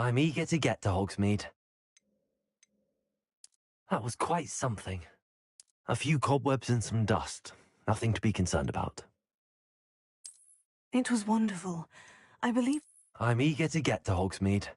I'm eager to get to Hogsmeade. That was quite something. A few cobwebs and some dust. Nothing to be concerned about. It was wonderful. I believe... I'm eager to get to Hogsmeade.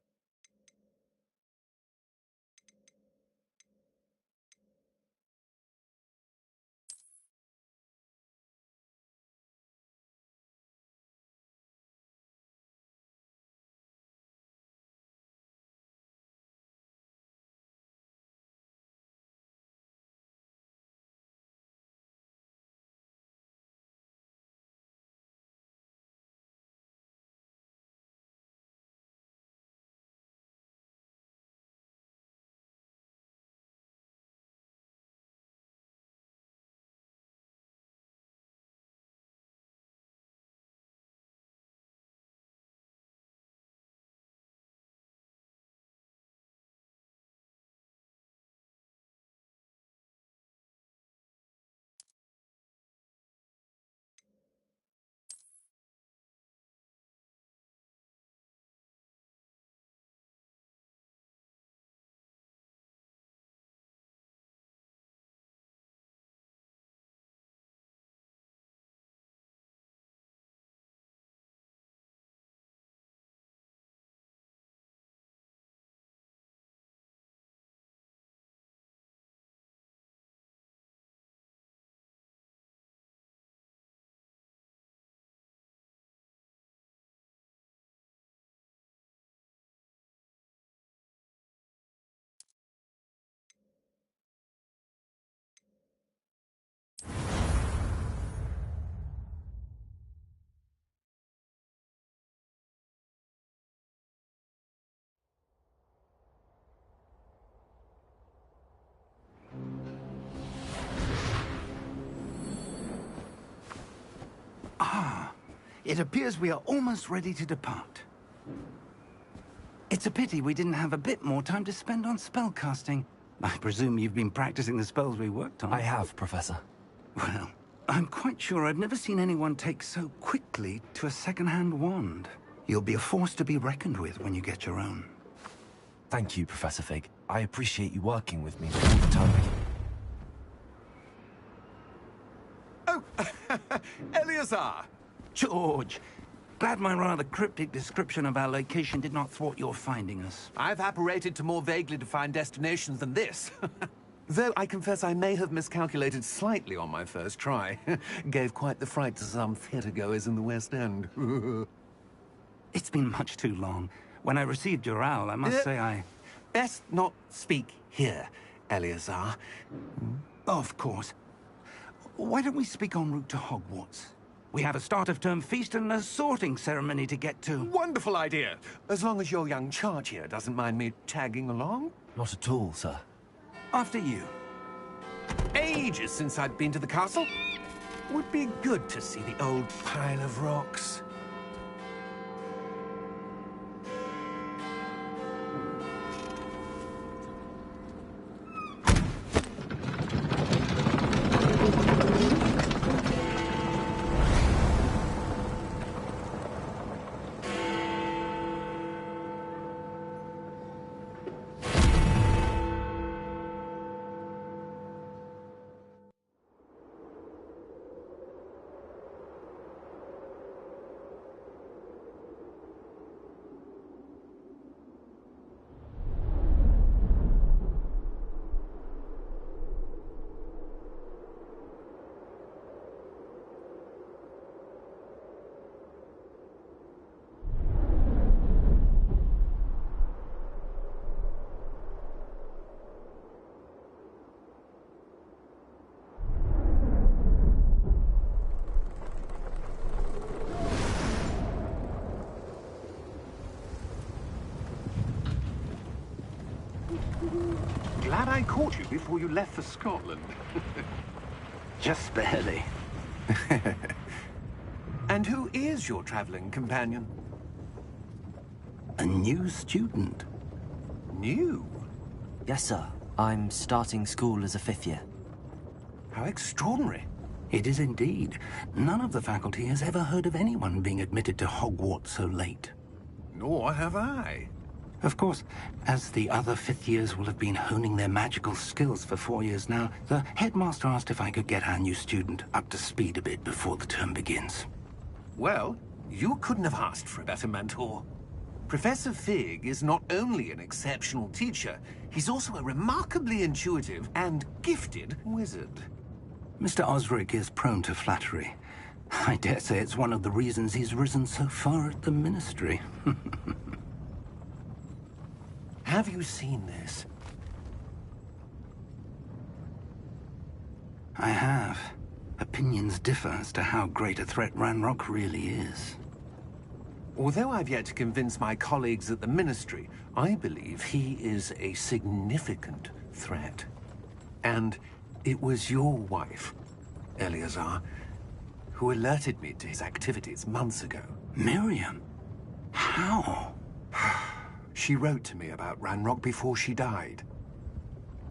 It appears we are almost ready to depart. It's a pity we didn't have a bit more time to spend on spellcasting. I presume you've been practicing the spells we worked on. I have, Professor. Well, I'm quite sure I've never seen anyone take so quickly to a second-hand wand. You'll be a force to be reckoned with when you get your own. Thank you, Professor Fig. I appreciate you working with me all the time. Oh, Eleazar! George, glad my rather cryptic description of our location did not thwart your finding us. I've apparated to more vaguely defined destinations than this. Though I confess I may have miscalculated slightly on my first try. Gave quite the fright to some theatergoers in the West End. It's been much too long. When I received your owl, I must say I... Best not speak here, Eleazar. Of course. Why don't we speak en route to Hogwarts? We have a start-of-term feast and a sorting ceremony to get to. Wonderful idea! As long as your young charge here doesn't mind me tagging along. Not at all, sir. After you. Ages since I'd been to the castle. Would be good to see the old pile of rocks. Glad I caught you before you left for Scotland. Just barely. And who is your traveling companion? A new student. New? Yes, sir. I'm starting school as a 5th year. How extraordinary. It is indeed. None of the faculty has ever heard of anyone being admitted to Hogwarts so late. Nor have I. Of course, as the other fifth years will have been honing their magical skills for 4 years now, the headmaster asked if I could get our new student up to speed a bit before the term begins. Well, you couldn't have asked for a better mentor. Professor Fig is not only an exceptional teacher, he's also a remarkably intuitive and gifted wizard. Mr. Osric is prone to flattery. I dare say it's one of the reasons he's risen so far at the ministry. Have you seen this? I have. Opinions differ as to how great a threat Ranrock really is. Although I've yet to convince my colleagues at the Ministry, I believe he is a significant threat. And it was your wife, Eleazar, who alerted me to his activities months ago. Miriam? How? She wrote to me about Ranrock before she died,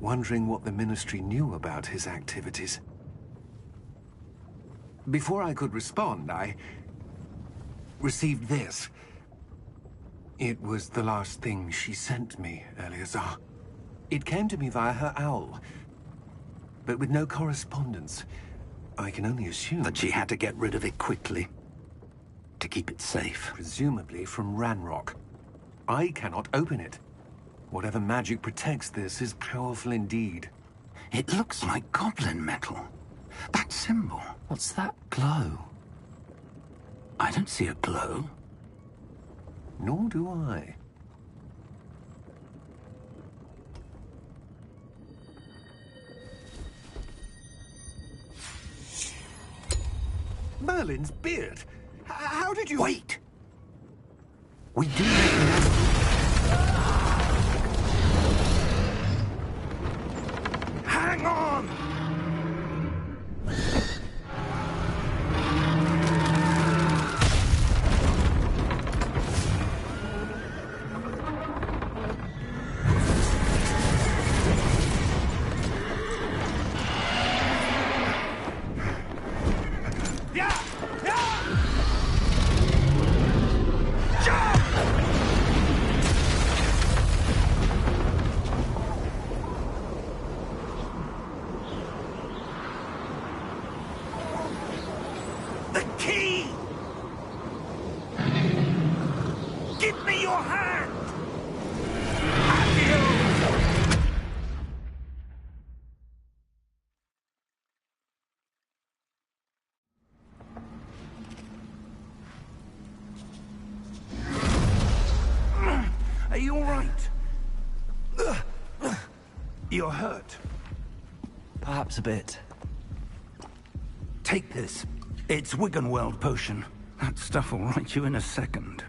wondering what the Ministry knew about his activities. Before I could respond, I received this. It was the last thing she sent me, Eleazar. It came to me via her owl, but with no correspondence. I can only assume That she had to get rid of it quickly, to keep it safe. presumably from Ranrock. I cannot open it. Whatever magic protects this is powerful indeed. It looks like goblin metal. That symbol. What's that glow? I don't see a glow. Nor do I. Merlin's beard. How did you... Wait! We do know. Hang on! The key! Give me your hand! Have you? Are you all right? You're hurt. Perhaps a bit. Take this. It's Wiggenweld potion. That stuff will right you in a second.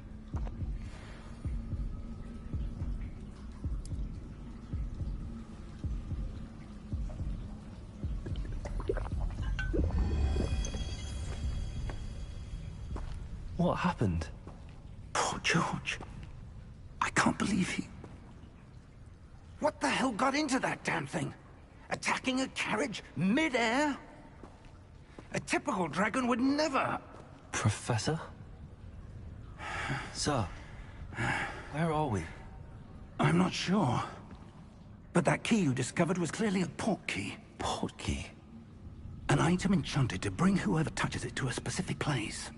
What happened? Poor George. I can't believe he... What the hell got into that damn thing? Attacking a carriage mid-air? A typical dragon would never... Professor? Sir, where are we? I'm not sure. But that key you discovered was clearly a portkey. Portkey? An item enchanted to bring whoever touches it to a specific place.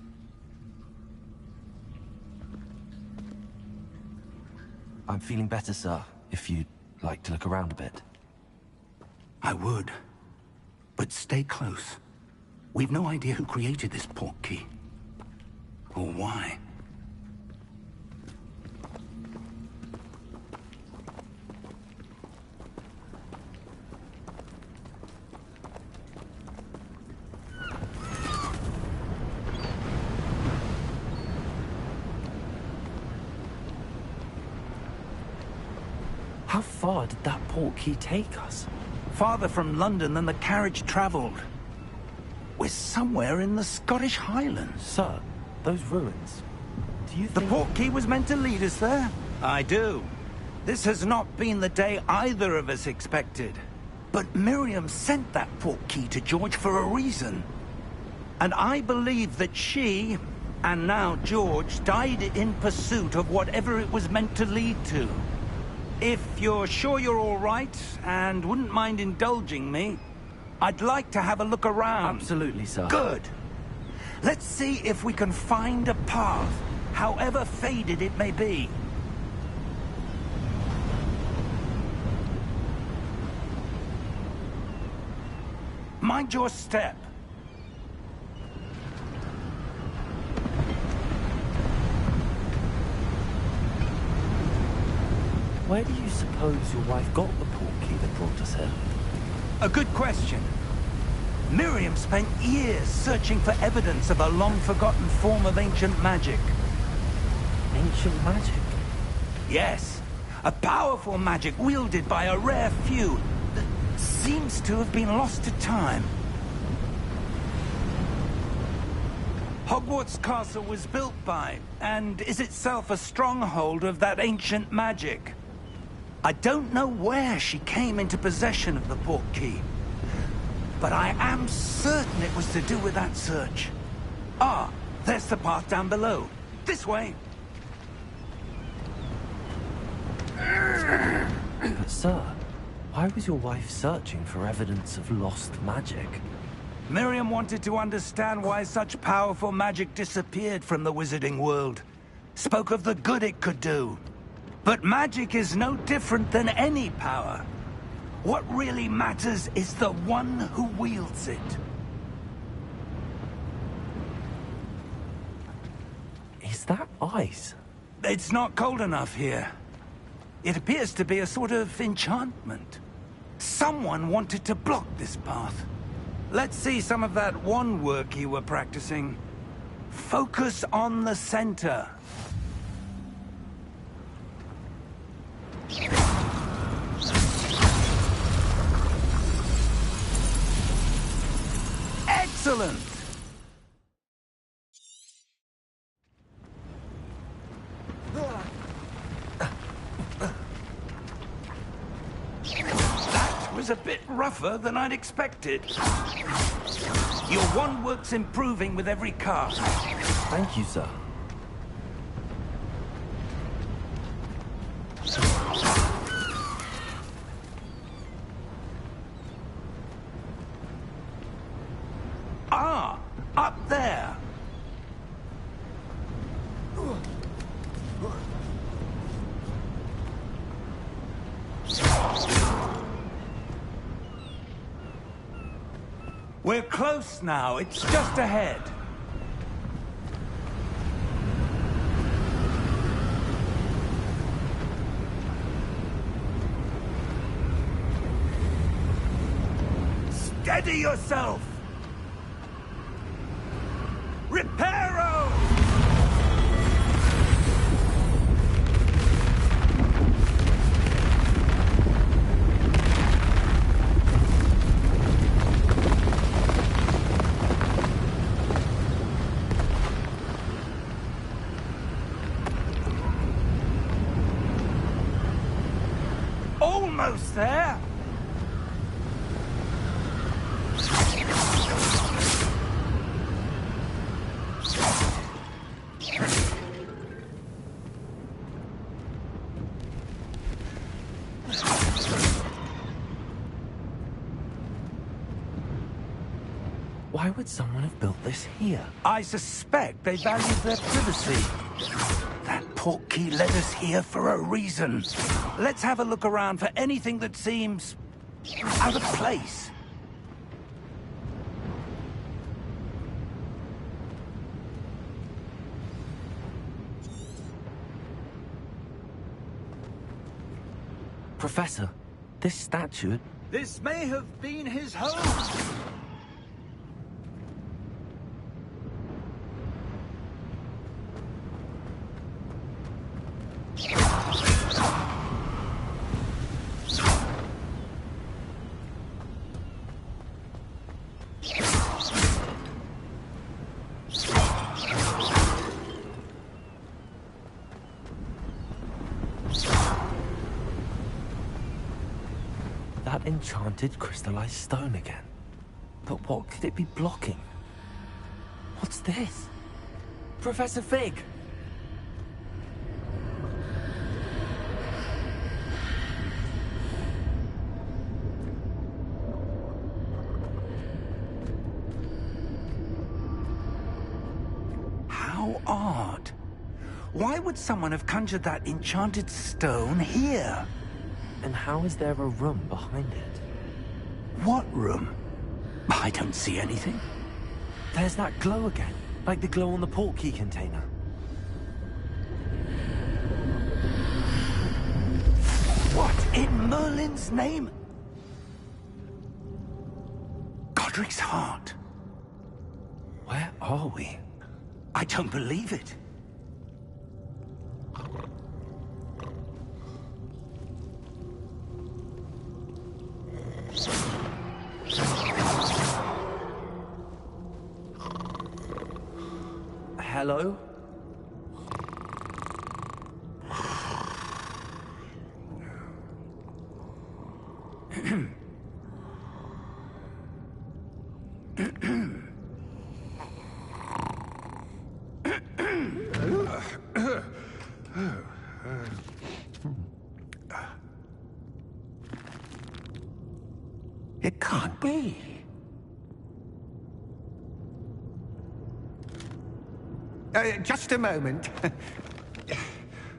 I'm feeling better, sir, if you'd like to look around a bit. I would. But stay close. We've no idea who created this portkey. Or why. How far did that portkey take us? Farther from London than the carriage traveled. We're somewhere in the Scottish Highlands. Sir, those ruins. Do you The think... portkey was meant to lead us there? I do. This has not been the day either of us expected. But Miriam sent that portkey to George for a reason. And I believe that she, And now George died in pursuit of whatever it was meant to lead to. If you're sure you're all right, and wouldn't mind indulging me, I'd like to have a look around. Absolutely, sir. Good. Let's see if we can find a path, however faded it may be. Mind your step. Where do you suppose your wife got the portkey that brought us here? A good question. Miriam spent years searching for evidence of a long-forgotten form of ancient magic. Ancient magic? Yes, a powerful magic wielded by a rare few that seems to have been lost to time. Hogwarts Castle was built by, and is itself a stronghold of that ancient magic. I don't know where she came into possession of the portkey, but I am certain it was to do with that search. Ah, there's the path down below. This way. But sir, why was your wife searching for evidence of lost magic? Miriam wanted to understand why such powerful magic disappeared from the wizarding world. Spoke of the good it could do. But magic is no different than any power. What really matters is the one who wields it. Is that ice? It's not cold enough here. It appears to be a sort of enchantment. Someone wanted to block this path. Let's see some of that wand work you were practicing. Focus on the center. Excellent! That was a bit rougher than I'd expected. Your wand work's improving with every cast. Thank you, sir. Ah, up there. We're close now. It's just ahead. Steady yourself. Reparo! Almost there. Why would someone have built this here? I suspect they valued their privacy. That portkey led us here for a reason. Let's have a look around for anything that seems out of place. Professor, this statue... This may have been his home. That enchanted crystallized stone again. But what could it be blocking? What's this? Professor Fig! How odd. Why would someone have conjured that enchanted stone here? And how is there a room behind it? What room? I don't see anything. There's that glow again, like the glow on the portkey container. What in Merlin's name? Godric's heart. Where are we? I don't believe it. Hello? It can't be. Just a moment.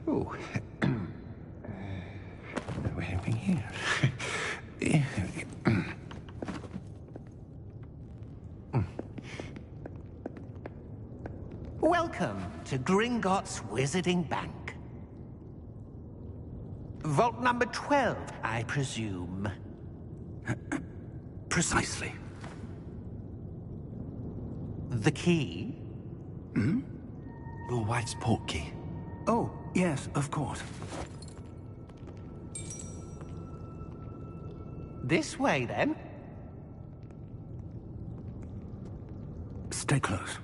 Oh. Where are we here? Welcome to Gringotts Wizarding Bank. Vault number 12, I presume. Precisely. The key? Hmm? Your wife's portkey. Oh, yes, of course. This way, then. Stay close.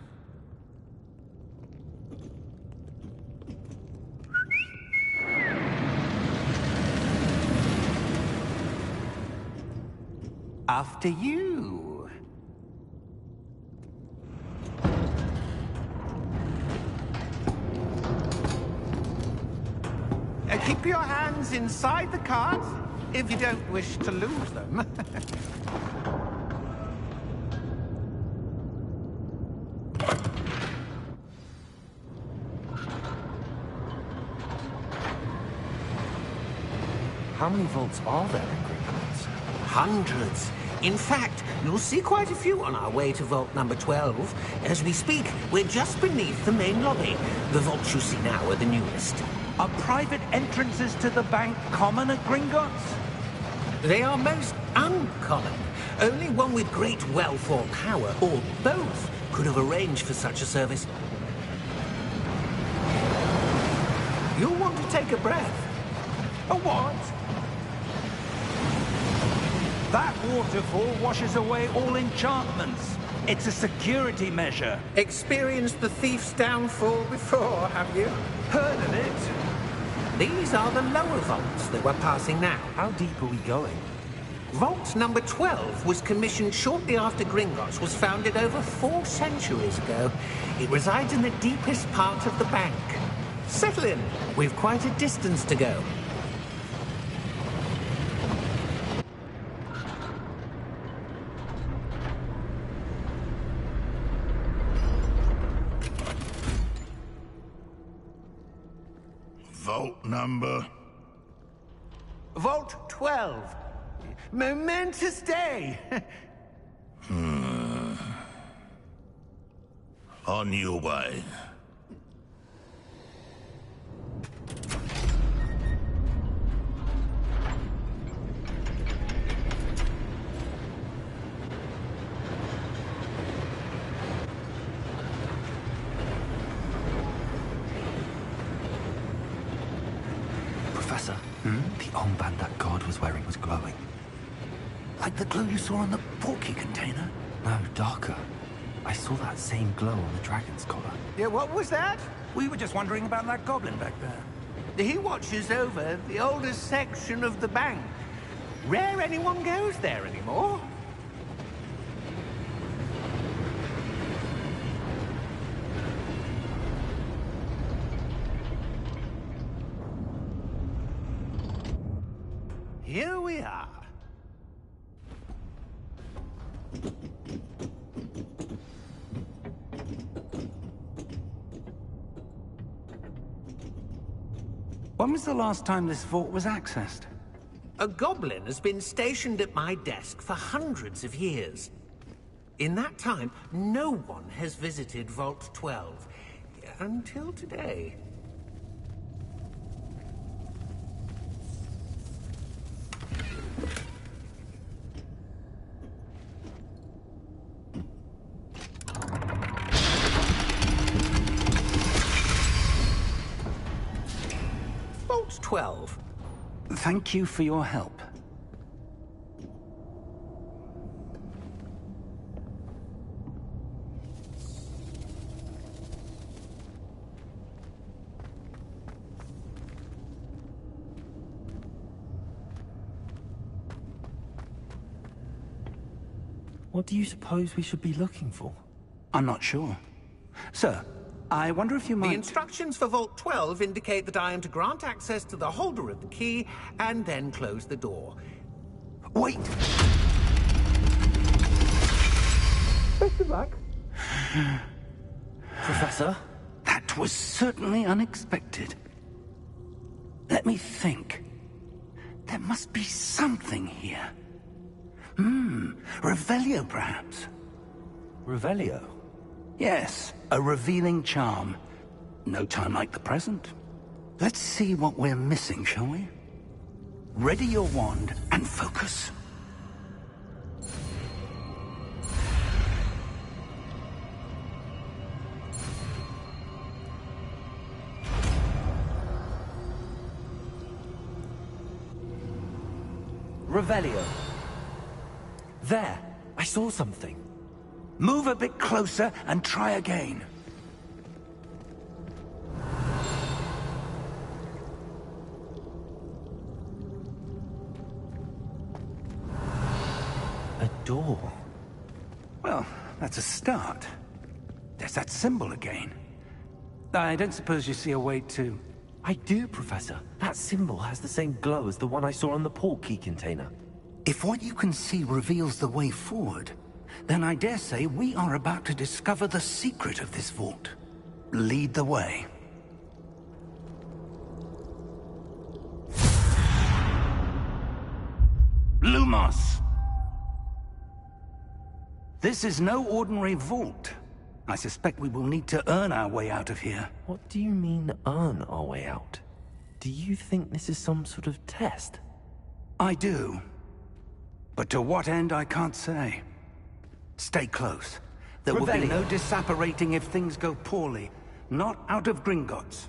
After you. Keep your hands inside the cart if you don't wish to lose them. How many vaults are there in Gringotts? Hundreds. In fact, you'll see quite a few on our way to vault number 12. As we speak, we're just beneath the main lobby. The vaults you see now are the newest. Are private entrances to the bank common at Gringotts? They are most uncommon. Only one with great wealth or power, or both, could have arranged for such a service. You'll want to take a breath. A what? That waterfall washes away all enchantments. It's a security measure. Experienced the thief's downfall before, have you? Heard of it? These are the lower vaults that we're passing now. How deep are we going? Vault number 12 was commissioned shortly after Gringotts was founded over 4 centuries ago. It resides in the deepest part of the bank. Settle in. We've quite a distance to go. Vault number? Vault 12. Momentous day. On your way. Professor, the armband that guard was wearing was glowing. Like the glow you saw on the portkey container? No, darker. I saw that same glow on the dragon's collar. Yeah, what was that? We were just wondering about that goblin back there. He watches over the oldest section of the bank. Rare anyone goes there anymore. When was the last time this vault was accessed? A goblin has been stationed at my desk for hundreds of years. In that time, no one has visited Vault 12. Until today. Vault 12. Thank you for your help. What do you suppose we should be looking for? I'm not sure. Sir, I wonder if you might... The instructions for Vault 12 indicate that I am to grant access to the holder of the key and then close the door. Wait! Best of luck. Professor? That was certainly unexpected. Let me think. There must be something here. Revelio, perhaps? Revelio? Yes, a revealing charm. No time like the present. Let's see what we're missing, shall we? Ready your wand and focus. Revelio. There! I saw something. Move a bit closer and try again. A door. Well, that's a start. There's that symbol again. I don't suppose you see a way to... I do, Professor. That symbol has the same glow as the one I saw on the port key container. If what you can see reveals the way forward, then I dare say we are about to discover the secret of this vault. Lead the way. Lumos! This is no ordinary vault. I suspect we will need to earn our way out of here. What do you mean, earn our way out? Do you think this is some sort of test? I do. But to what end, I can't say. Stay close. There will be no disapparating if things go poorly. Not out of Gringotts.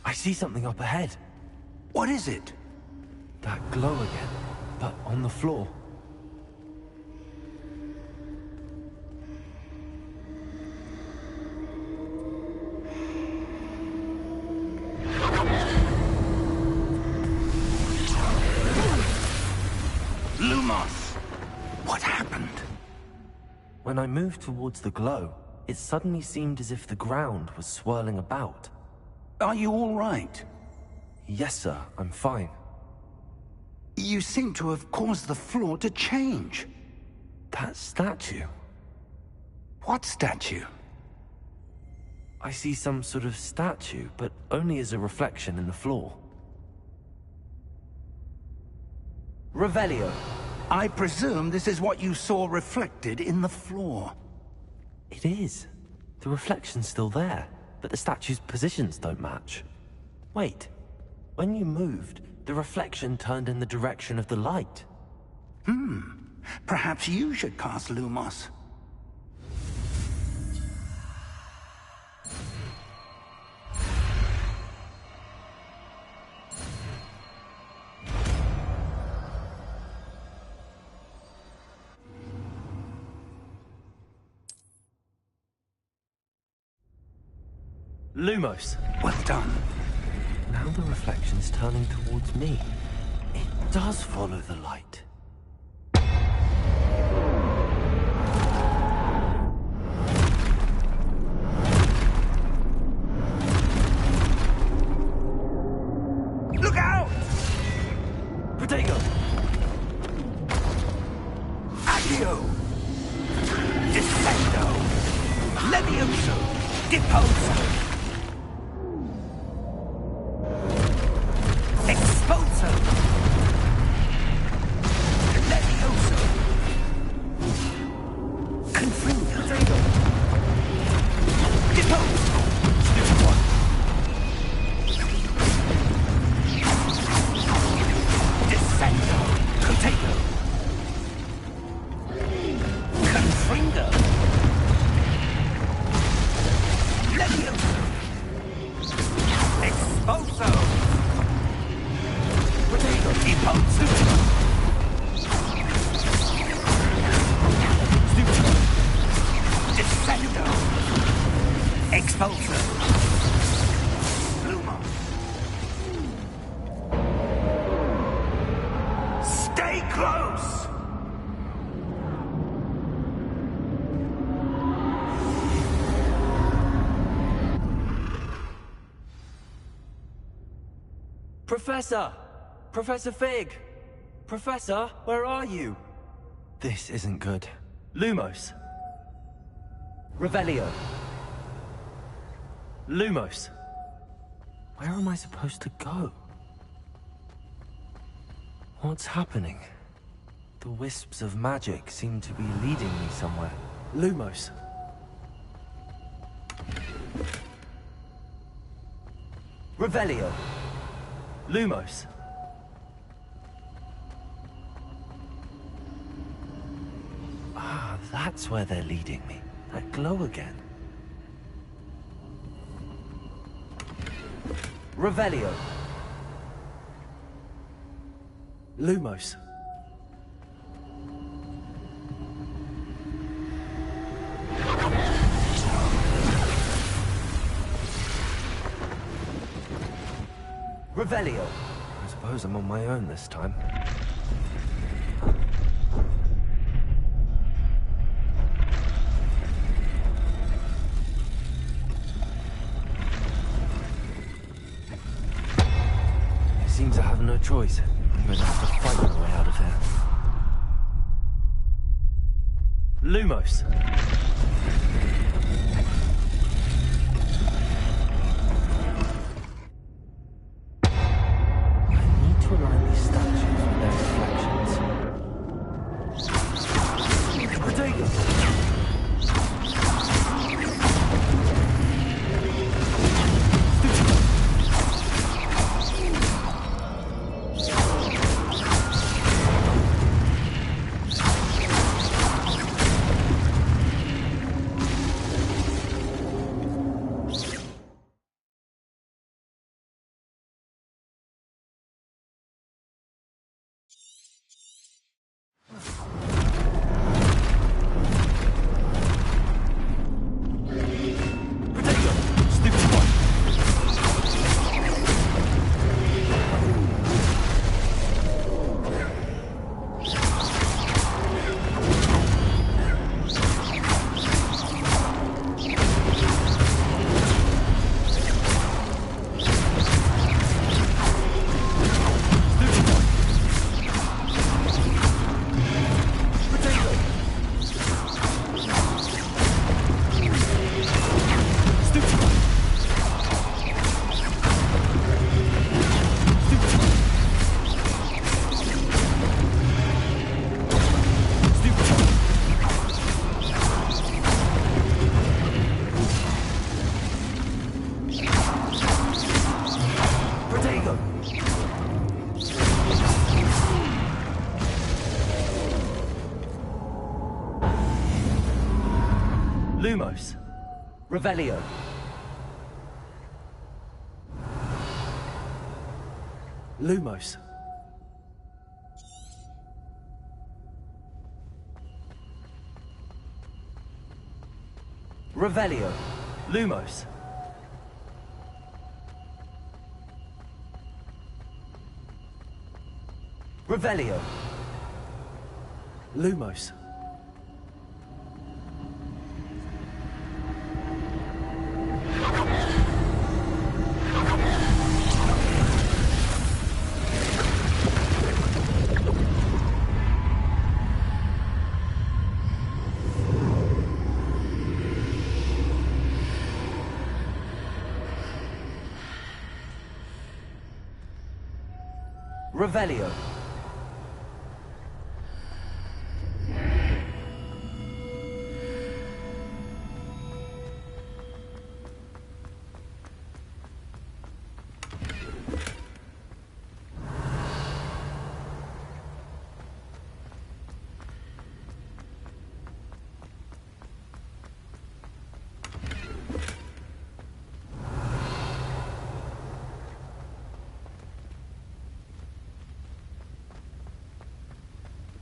I see something up ahead. What is it? That glow again, but on the floor. Lumos! What happened? When I moved towards the glow, it suddenly seemed as if the ground was swirling about. Are you all right? Yes, sir, I'm fine. You seem to have caused the floor to change. That statue. What statue? I see some sort of statue, but only as a reflection in the floor. Revelio. I presume this is what you saw reflected in the floor. It is. The reflection's still there, but the statue's positions don't match. Wait. When you moved, the reflection turned in the direction of the light. Perhaps you should cast Lumos. Lumos. Well done. Now the reflection's turning towards me. It does follow the light. Levioso! Deposo! Expulso! Levioso! Confringo! Depose! Stupid one! Descendo! Potato! Confringo! Levioso! Expulso! Potato! Deposo! Stupid one! Descendo! Expulso! Bluma! Stay close! Professor! Professor Fig! Professor, where are you? This isn't good. Lumos. Revelio. Lumos. Where am I supposed to go? What's happening? The wisps of magic seem to be leading me somewhere. Lumos. Revelio. Lumos. Ah, that's where they're leading me. That glow again. Revelio. Lumos. Revelio. I suppose I'm on my own this time. I seem to have no choice. I'm going to have to fight my way out of here. Lumos. Lumos. Revelio. Lumos. Revelio. Lumos. Revelio. Lumos. Revelio.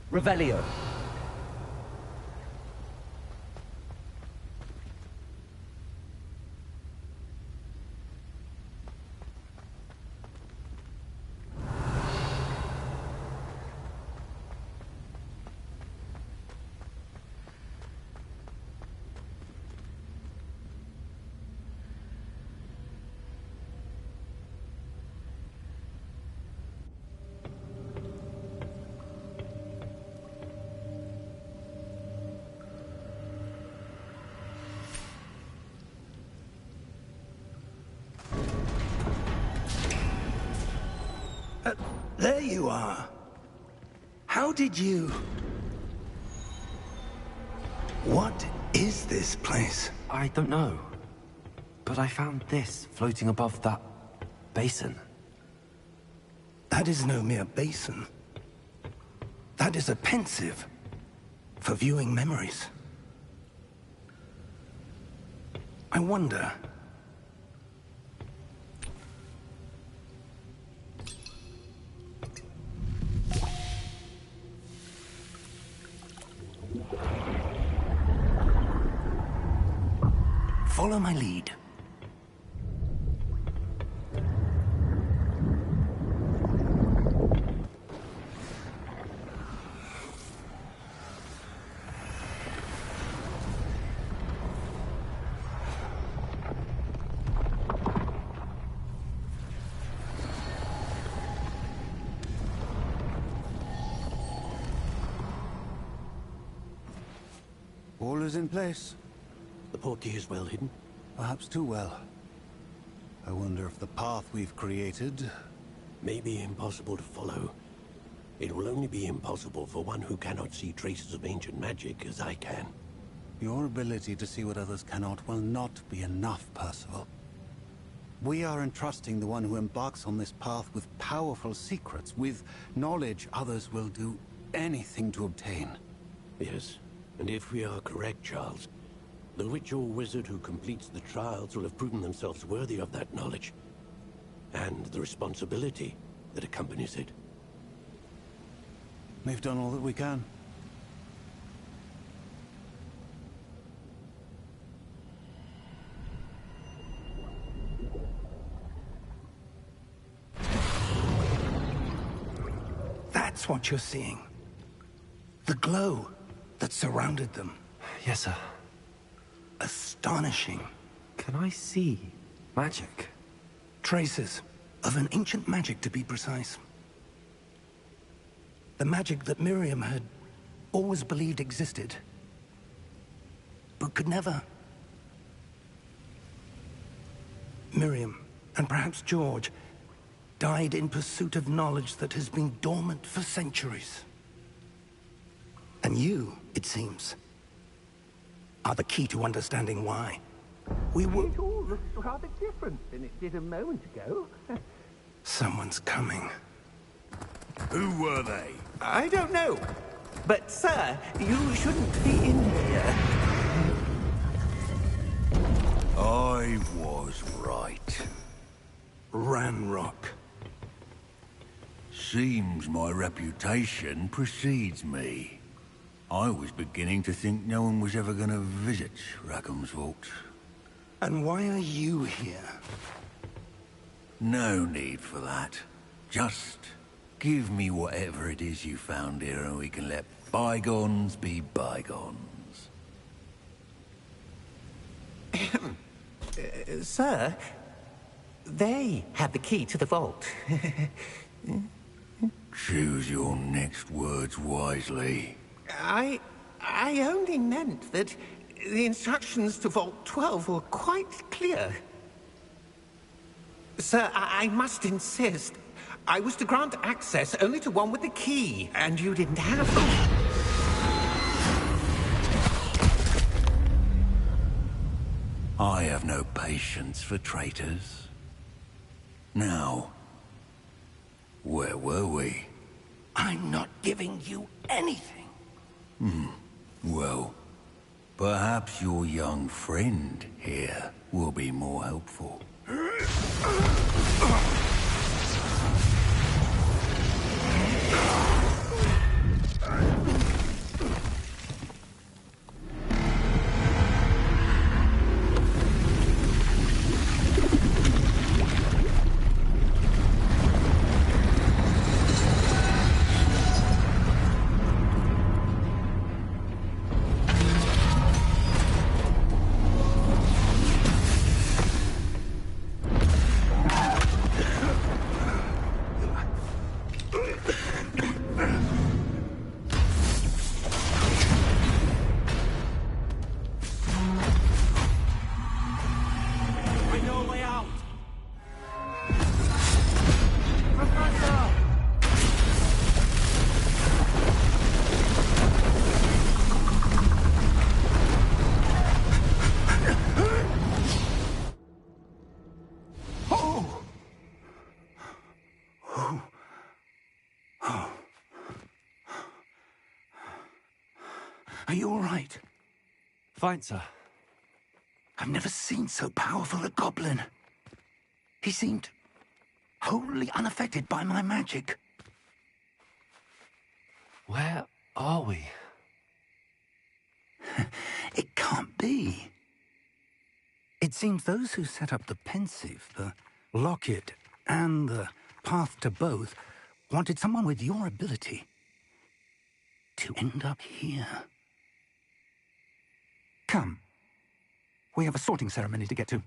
Revelio. There you are. How did you... What is this place? I don't know. But I found this floating above that basin. That is no mere basin. That is a pensive for viewing memories. I wonder... Follow my lead. All is in place. The portkey is well hidden. Perhaps too well. I wonder if the path we've created... May be impossible to follow. It will only be impossible for one who cannot see traces of ancient magic as I can. Your ability to see what others cannot will not be enough, Percival. We are entrusting the one who embarks on this path with powerful secrets, with knowledge others will do anything to obtain. Yes, and if we are correct, Charles, the witch or wizard who completes the trials will have proven themselves worthy of that knowledge, and the responsibility that accompanies it. We've done all that we can. That's what you're seeing. The glow that surrounded them. Yes, sir. Astonishing. Can I see magic? Traces of an ancient magic, to be precise. The magic that Miriam had always believed existed, but could never. Miriam, and perhaps George, died in pursuit of knowledge that has been dormant for centuries. And you, it seems, are the key to understanding why. We were... It all looks rather different than it did a moment ago. Someone's coming. Who were they? I don't know. But, sir, you shouldn't be in here. I was right. Ranrock. Seems my reputation precedes me. I was beginning to think no one was ever going to visit Rackham's vault. And why are you here? No need for that. Just give me whatever it is you found here and we can let bygones be bygones. Sir, they have the key to the vault. Choose your next words wisely. I only meant that the instructions to Vault 12 were quite clear. Sir, I must insist. I was to grant access only to one with the key, and you didn't have them. I have no patience for traitors. Now, where were we? I'm not giving you anything. Well, perhaps your young friend here will be more helpful. Are you all right? Fine, sir. I've never seen so powerful a goblin. He seemed wholly unaffected by my magic. Where are we? It can't be. It seems those who set up the pensive, the locket, and the path to both wanted someone with your ability to end up here. Come. We have a sorting ceremony to get to.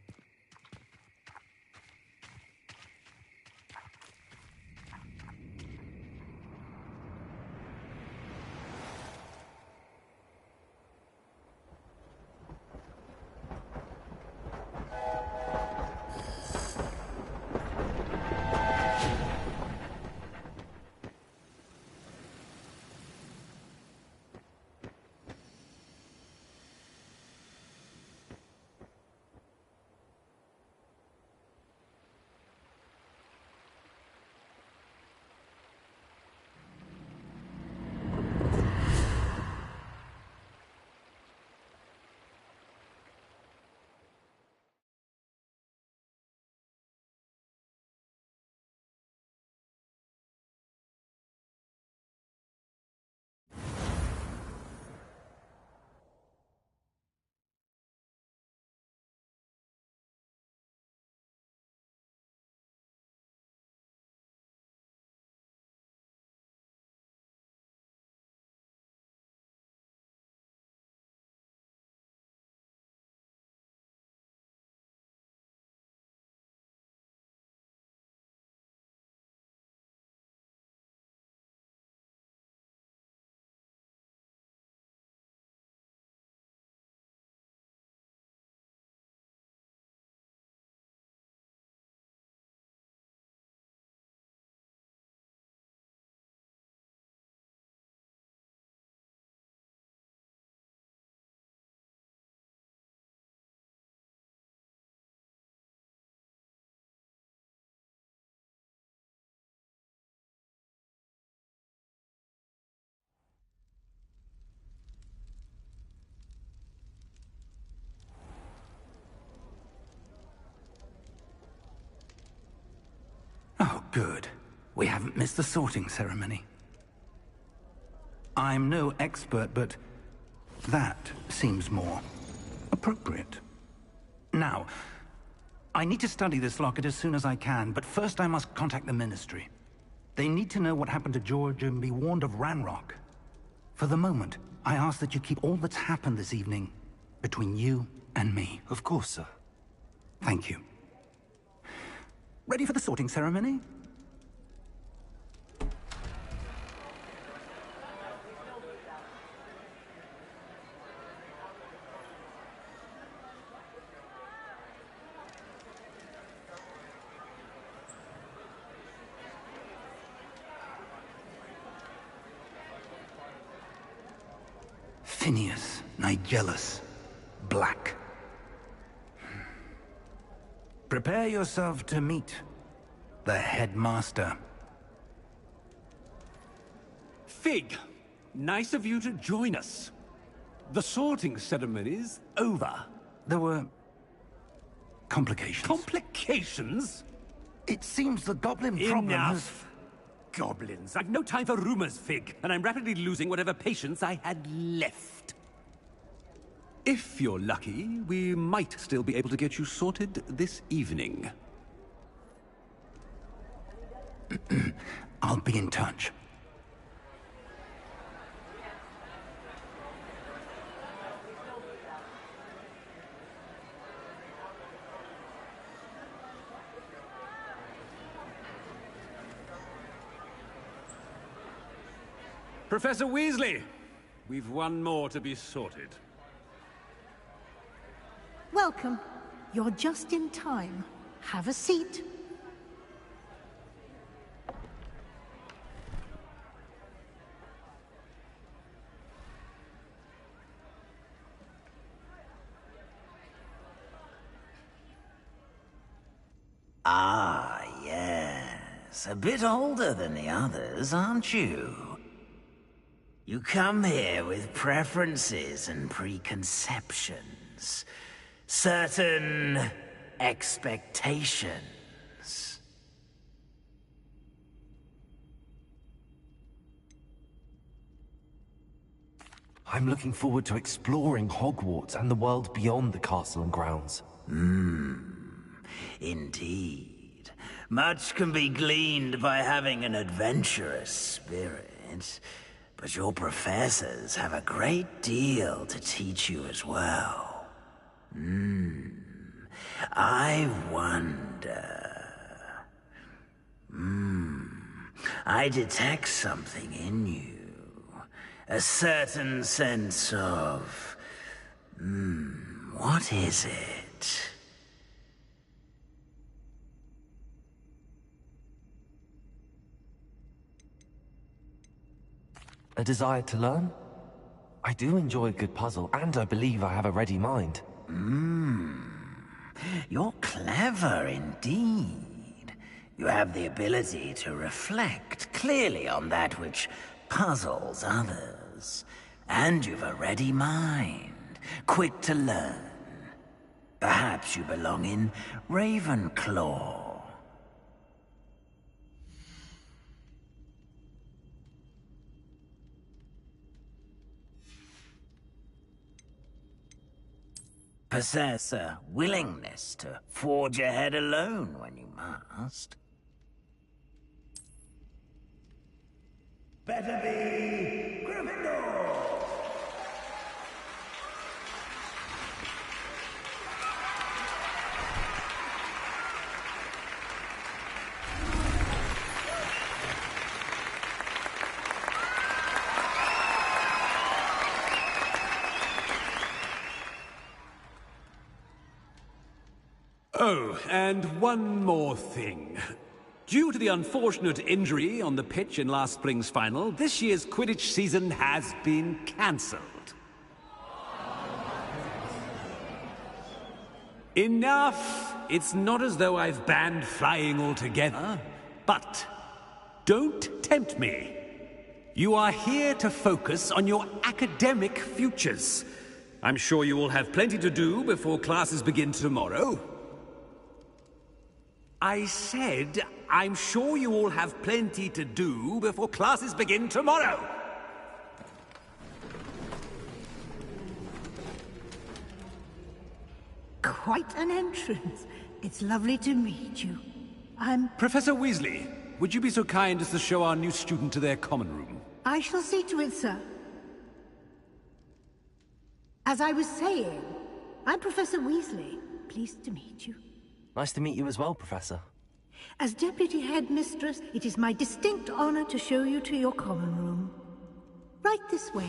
Oh, good. We haven't missed the sorting ceremony. I'm no expert, but that seems more appropriate. Now, I need to study this locket as soon as I can, but first I must contact the Ministry. They need to know what happened to George and be warned of Ranrock. For the moment, I ask that you keep all that's happened this evening between you and me. Of course, sir. Thank you. Ready for the sorting ceremony? Phineas, Nigellus, Black. Prepare yourself to meet the headmaster. Fig, nice of you to join us. The sorting ceremony's over. There were complications. Complications? It seems the goblin problem has... Enough! Goblins. I've no time for rumors, Fig, and I'm rapidly losing whatever patience I had left. If you're lucky, we might still be able to get you sorted this evening. I'll be in touch. Professor Weasley, we've one more to be sorted. Welcome. You're just in time. Have a seat. Ah, yes. A bit older than the others, aren't you? You come here with preferences and preconceptions. Certain expectations. I'm looking forward to exploring Hogwarts and the world beyond the castle and grounds. Indeed. Much can be gleaned by having an adventurous spirit, but your professors have a great deal to teach you as well. I wonder... I detect something in you. A certain sense of... what is it? A desire to learn? I do enjoy a good puzzle, and I believe I have a ready mind. You're clever indeed. You have the ability to reflect clearly on that which puzzles others. And you've a ready mind, quick to learn. Perhaps you belong in Ravenclaw. Possess a willingness to forge ahead alone when you must. Better be Gryffindor! Oh, and one more thing. Due to the unfortunate injury on the pitch in last spring's final, this year's Quidditch season has been cancelled. Enough! It's not as though I've banned flying altogether, but don't tempt me. You are here to focus on your academic futures. I'm sure you will have plenty to do before classes begin tomorrow. I said, I'm sure you all have plenty to do before classes begin tomorrow. Quite an entrance. It's lovely to meet you. I'm... Professor Weasley, would you be so kind as to show our new student to their common room? I shall see to it, sir. As I was saying, I'm Professor Weasley. Pleased to meet you. Nice to meet you as well, Professor. As Deputy Headmistress, it is my distinct honor to show you to your common room. Right this way.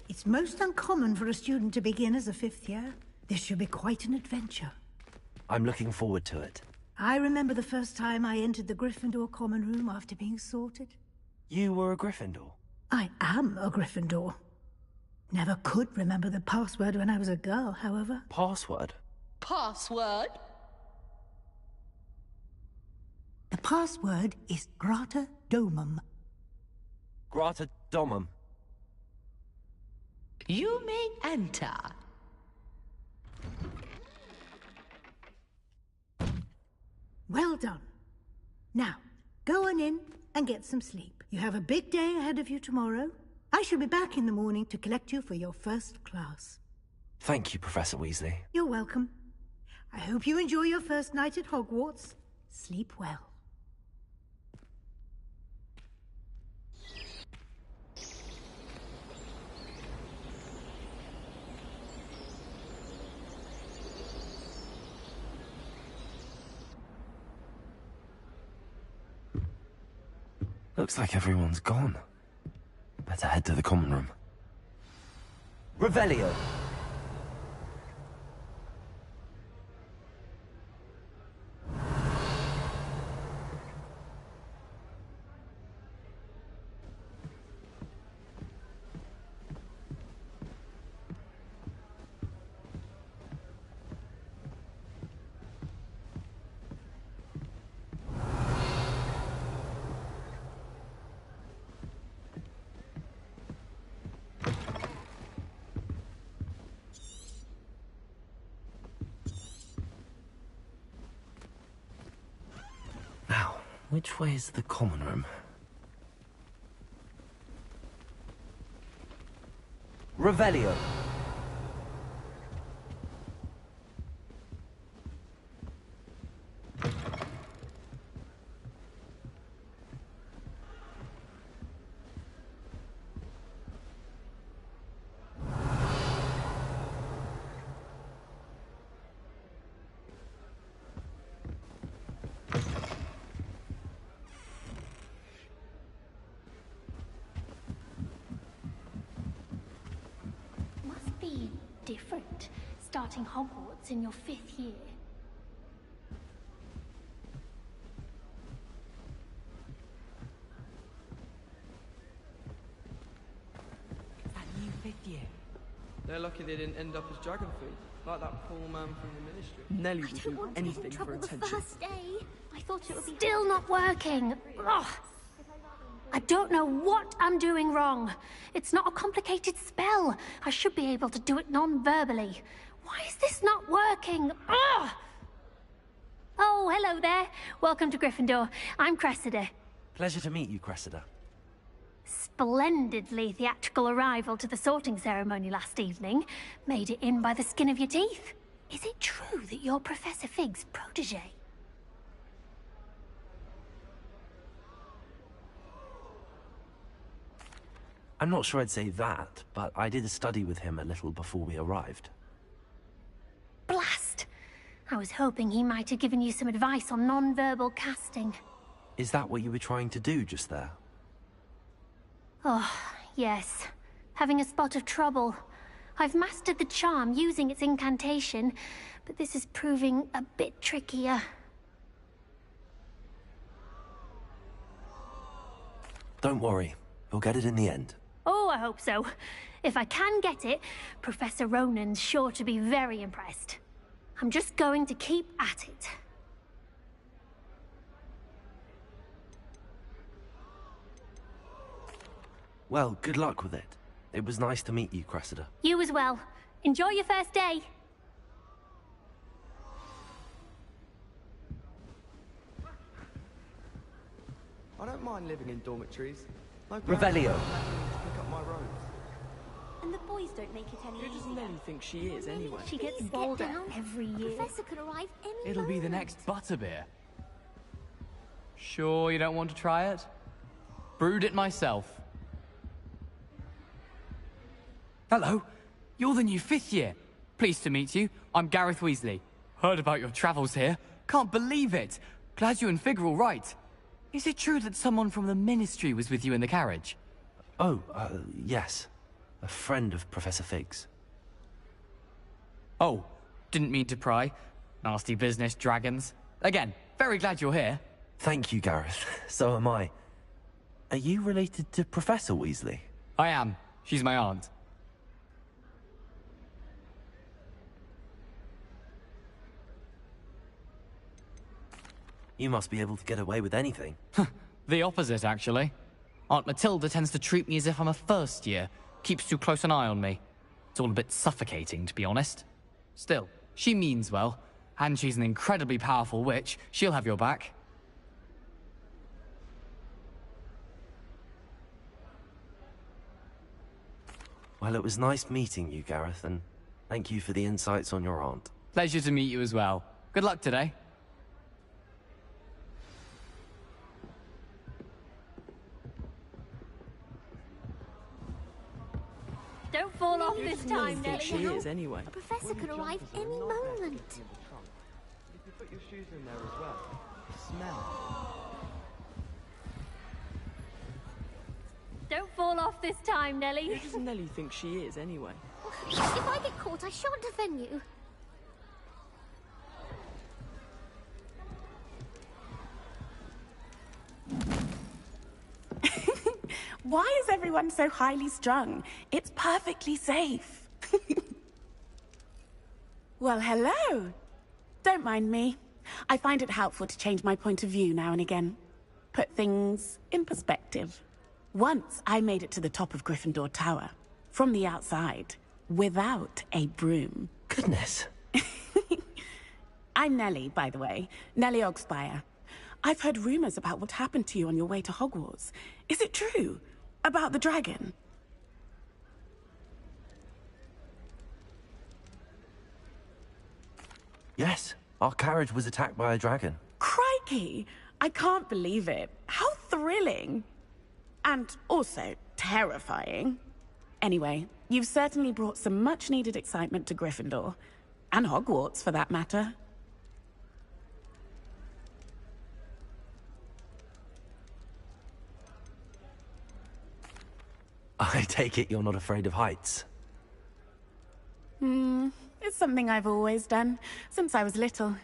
It's most uncommon for a student to begin as a fifth year. This should be quite an adventure. I'm looking forward to it. I remember the first time I entered the Gryffindor common room after being sorted. You were a Gryffindor? I am a Gryffindor. Never could remember the password when I was a girl, however. Password? Password? The password is Grata Domum. Grata Domum. You may enter. Well done. Now, go on in and get some sleep. You have a big day ahead of you tomorrow. I shall be back in the morning to collect you for your first class. Thank you, Professor Weasley. You're welcome. I hope you enjoy your first night at Hogwarts. Sleep well. Looks like everyone's gone. Better head to the common room. Revelio! Now, which way is the common room? Revelio! Be different, starting Hogwarts in your 5th year. That new 5th year. They're lucky they didn't end up as dragon food, like that poor man from the ministry. Nelly I would don't do want to get in anything for trouble the attention. first day. I thought it would be still not working. Ugh. I don't know what I'm doing wrong. It's not a complicated spell. I should be able to do it non-verbally. Why is this not working? Ugh! Oh, hello there. Welcome to Gryffindor. I'm Cressida. Pleasure to meet you, Cressida. Splendidly theatrical arrival to the sorting ceremony last evening. Made it in by the skin of your teeth. Is it true that you're Professor Fig's protege? I'm not sure I'd say that, but I did study with him a little before we arrived. Blast! I was hoping he might have given you some advice on non-verbal casting. Is that what you were trying to do just there? Oh, yes. Having a spot of trouble. I've mastered the charm using its incantation, but this is proving a bit trickier. Don't worry, we'll get it in the end. Oh, I hope so. If I can get it, Professor Ronan's sure to be very impressed. I'm just going to keep at it. Well, good luck with it. It was nice to meet you, Cressida. You as well. Enjoy your first day. I don't mind living in dormitories. No Revelio. Pick up my robes. And the boys don't make it any Who does easier. Nelly think she is, anyway? She gets bolder every year. Professor could arrive any It'll be the moment. next butterbeer. Sure you don't want to try it? Brewed it myself. Hello, you're the new 5th year. Pleased to meet you. I'm Gareth Weasley. Heard about your travels here. Can't believe it. Glad you and Fig are all right. Is it true that someone from the Ministry was with you in the carriage? Oh, yes. A friend of Professor Fig's. Oh, didn't mean to pry. Nasty business, dragons. Again, Very glad you're here. Thank you, Gareth. So am I. Are you related to Professor Weasley? I am. She's my aunt. You must be able to get away with anything. The opposite, actually. Aunt Matilda tends to treat me as if I'm a first year. Keeps too close an eye on me. It's all a bit suffocating, to be honest. Still, she means well. And she's an incredibly powerful witch. She'll have your back. Well, it was nice meeting you, Gareth, and thank you for the insights on your aunt. Pleasure to meet you as well. Good luck today. Don't fall off this time, I think she Nelly. is anyway. A professor could arrive any moment. If you put your shoes in there as well, smell. Don't fall off this time, Nelly. Who does Nelly think she is anyway? If I get caught, I shan't offend you. Why is everyone so highly strung? It's perfectly safe. Well, hello. Don't mind me. I find it helpful to change my point of view now and again. Put things in perspective. Once I made it to the top of Gryffindor Tower, from the outside, without a broom. Goodness. I'm Nellie, by the way. Nellie Ogspire. I've heard rumors about what happened to you on your way to Hogwarts. Is it true? About the dragon? Yes, our carriage was attacked by a dragon. Crikey! I can't believe it. How thrilling! And also terrifying. Anyway, you've certainly brought some much-needed excitement to Gryffindor. And Hogwarts, for that matter. I take it you're not afraid of heights. It's something I've always done, since I was little.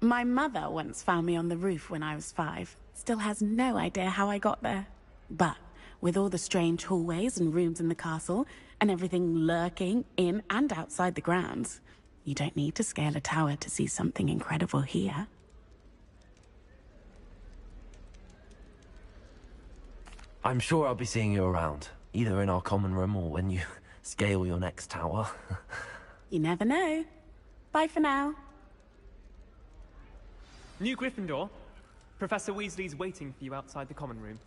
My mother once found me on the roof when I was 5. Still has no idea how I got there. But with all the strange hallways and rooms in the castle, and everything lurking in and outside the grounds, you don't need to scale a tower to see something incredible here. I'm sure I'll be seeing you around, either in our common room or when you scale your next tower. You never know. Bye for now. New Gryffindor. Professor Weasley's waiting for you outside the common room.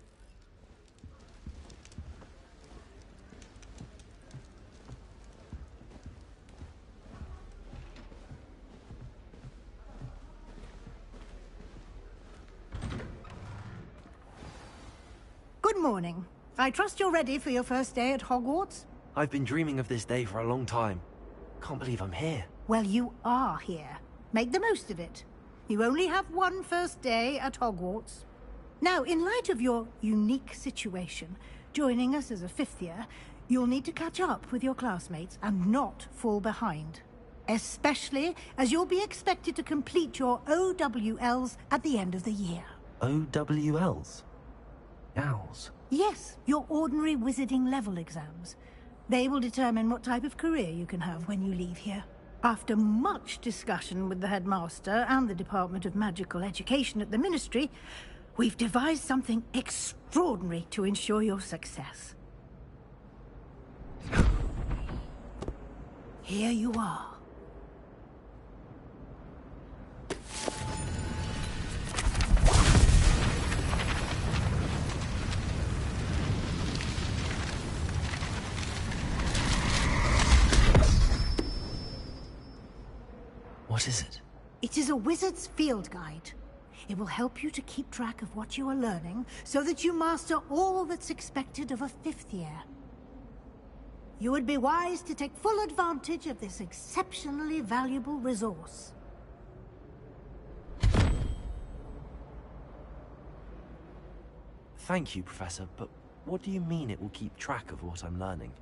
Good morning. I trust you're ready for your first day at Hogwarts? I've been dreaming of this day for a long time. Can't believe I'm here. Well, you are here. Make the most of it. You only have one first day at Hogwarts. Now, in light of your unique situation, joining us as a 5th year, you'll need to catch up with your classmates and not fall behind. Especially as you'll be expected to complete your OWLs at the end of the year. OWLs? Owls? Yes, your ordinary wizarding level exams. They will determine what type of career you can have when you leave here. After much discussion with the headmaster and the Department of Magical Education at the Ministry, we've devised something extraordinary to ensure your success. Here you are. What is it? It is a wizard's field guide. It will help you to keep track of what you are learning so that you master all that's expected of a 5th year. You would be wise to take full advantage of this exceptionally valuable resource. Thank you, Professor, but what do you mean it will keep track of what I'm learning?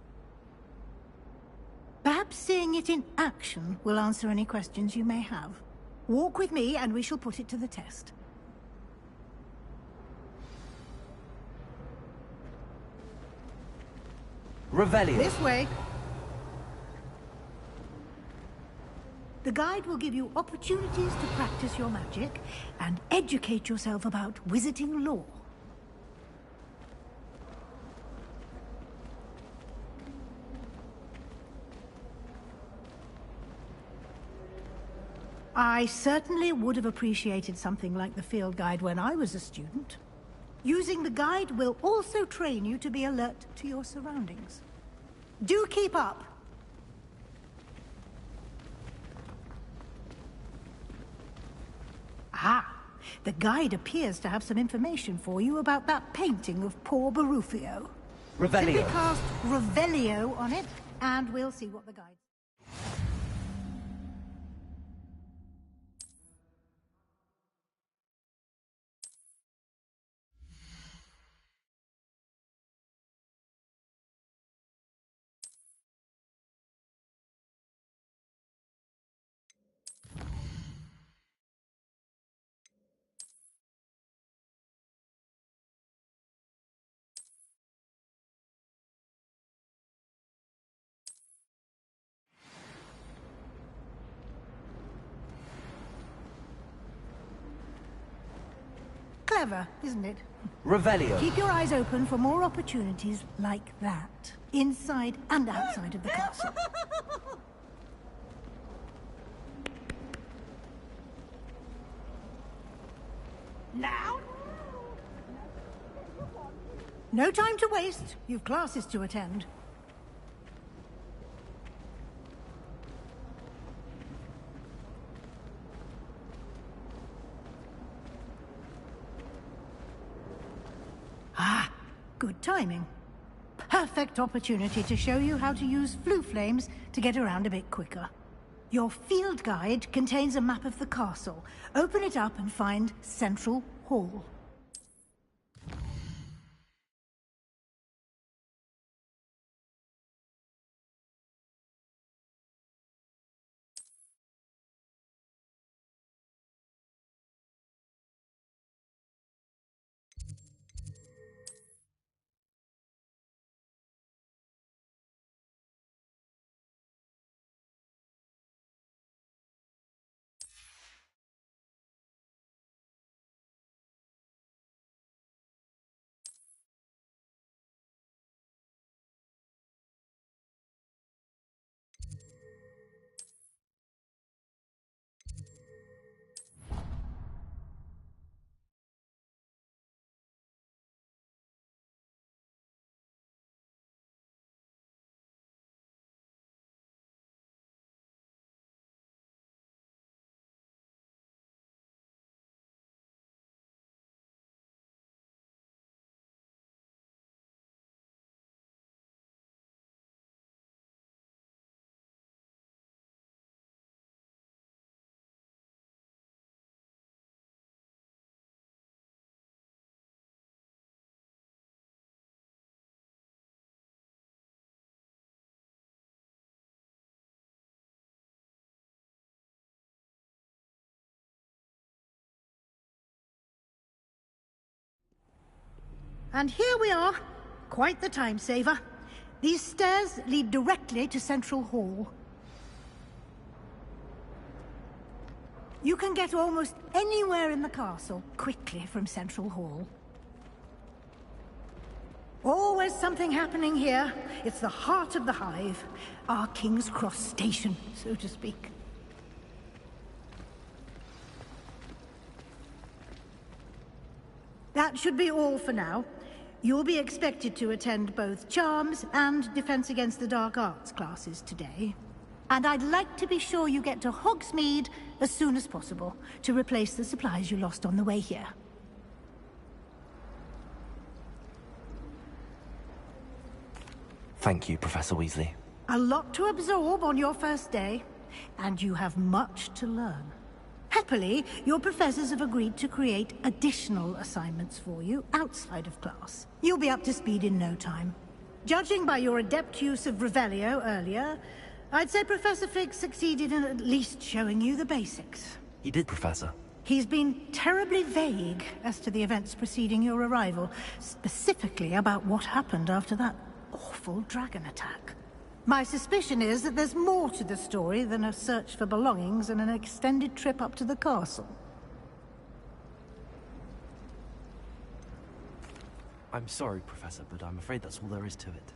Perhaps seeing it in action will answer any questions you may have. Walk with me and we shall put it to the test. Revelio. This way. The guide will give you opportunities to practice your magic and educate yourself about wizarding lore. I certainly would have appreciated something like the field guide when I was a student. Using the guide will also train you to be alert to your surroundings. Do keep up! Ah, the guide appears to have some information for you about that painting of poor Barufio. Revelio. Simply cast Revelio on it, and we'll see what the guide... Clever, isn't it? Revelio. Keep your eyes open for more opportunities like that, inside and outside of the castle. Now? No time to waste. You've classes to attend. Ah, good timing. Perfect opportunity to show you how to use flue flames to get around a bit quicker. Your field guide contains a map of the castle. Open it up and find Central Hall. And here we are. Quite the time saver. These stairs lead directly to Central Hall. You can get almost anywhere in the castle quickly from Central Hall. Always something happening here. It's the heart of the hive. Our King's Cross station, so to speak. That should be all for now. You'll be expected to attend both Charms and Defense Against the Dark Arts classes today. And I'd like to be sure you get to Hogsmeade as soon as possible to replace the supplies you lost on the way here. Thank you, Professor Weasley. A lot to absorb on your first day, and you have much to learn. Happily, your professors have agreed to create additional assignments for you outside of class. You'll be up to speed in no time. Judging by your adept use of Revelio earlier, I'd say Professor Fig succeeded in at least showing you the basics. He did, Professor. He's been terribly vague as to the events preceding your arrival, specifically about what happened after that awful dragon attack. My suspicion is that there's more to the story than a search for belongings and an extended trip up to the castle. I'm sorry, Professor, but I'm afraid that's all there is to it.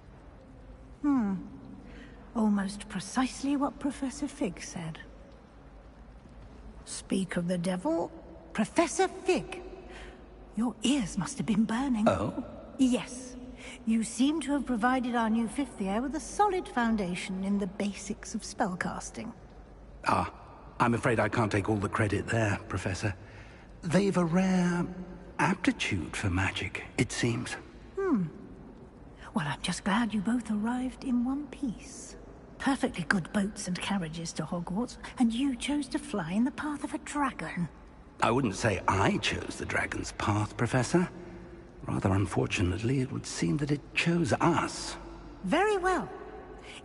Almost precisely what Professor Fig said. Speak of the devil, Professor Fig. Your ears must have been burning. Oh? Yes. You seem to have provided our new fifth year with a solid foundation in the basics of spellcasting. Ah, I'm afraid I can't take all the credit there, Professor. They've a rare aptitude for magic, it seems. Well, I'm just glad you both arrived in one piece. Perfectly good boats and carriages to Hogwarts, and you chose to fly in the path of a dragon. I wouldn't say I chose the dragon's path, Professor. Rather unfortunately, it would seem that it chose us. Very well.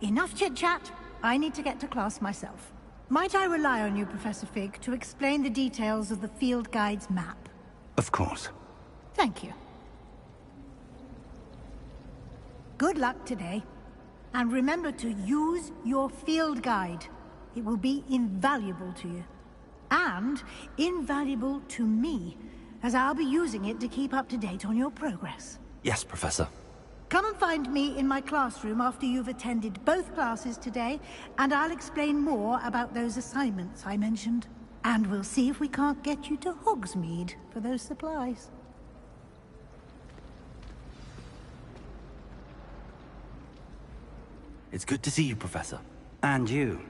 Enough chit-chat. I need to get to class myself. Might I rely on you, Professor Fig, to explain the details of the field guide's map? Of course. Thank you. Good luck today. And remember to use your field guide. It will be invaluable to you. And invaluable to me, as I'll be using it to keep up to date on your progress. Yes, Professor. Come and find me in my classroom after you've attended both classes today, and I'll explain more about those assignments I mentioned. And we'll see if we can't get you to Hogsmeade for those supplies. It's good to see you, Professor. And you.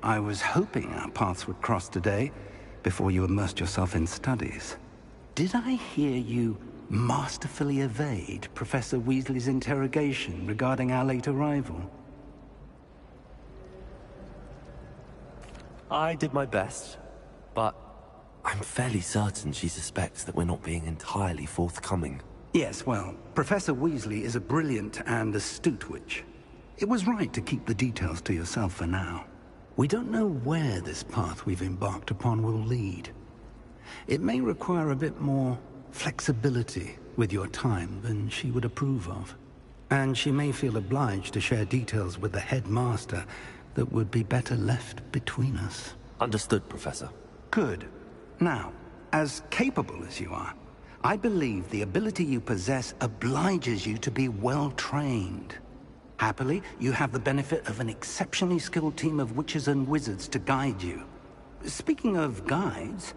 I was hoping our paths would cross today, before you immersed yourself in studies. Did I hear you masterfully evade Professor Weasley's interrogation regarding our late arrival? I did my best, but I'm fairly certain she suspects that we're not being entirely forthcoming. Yes, well, Professor Weasley is a brilliant and astute witch. It was right to keep the details to yourself for now. We don't know where this path we've embarked upon will lead. It may require a bit more flexibility with your time than she would approve of. And she may feel obliged to share details with the headmaster that would be better left between us. Understood, Professor. Good. Now, as capable as you are, I believe the ability you possess obliges you to be well trained. Happily, you have the benefit of an exceptionally skilled team of witches and wizards to guide you. Speaking of guides,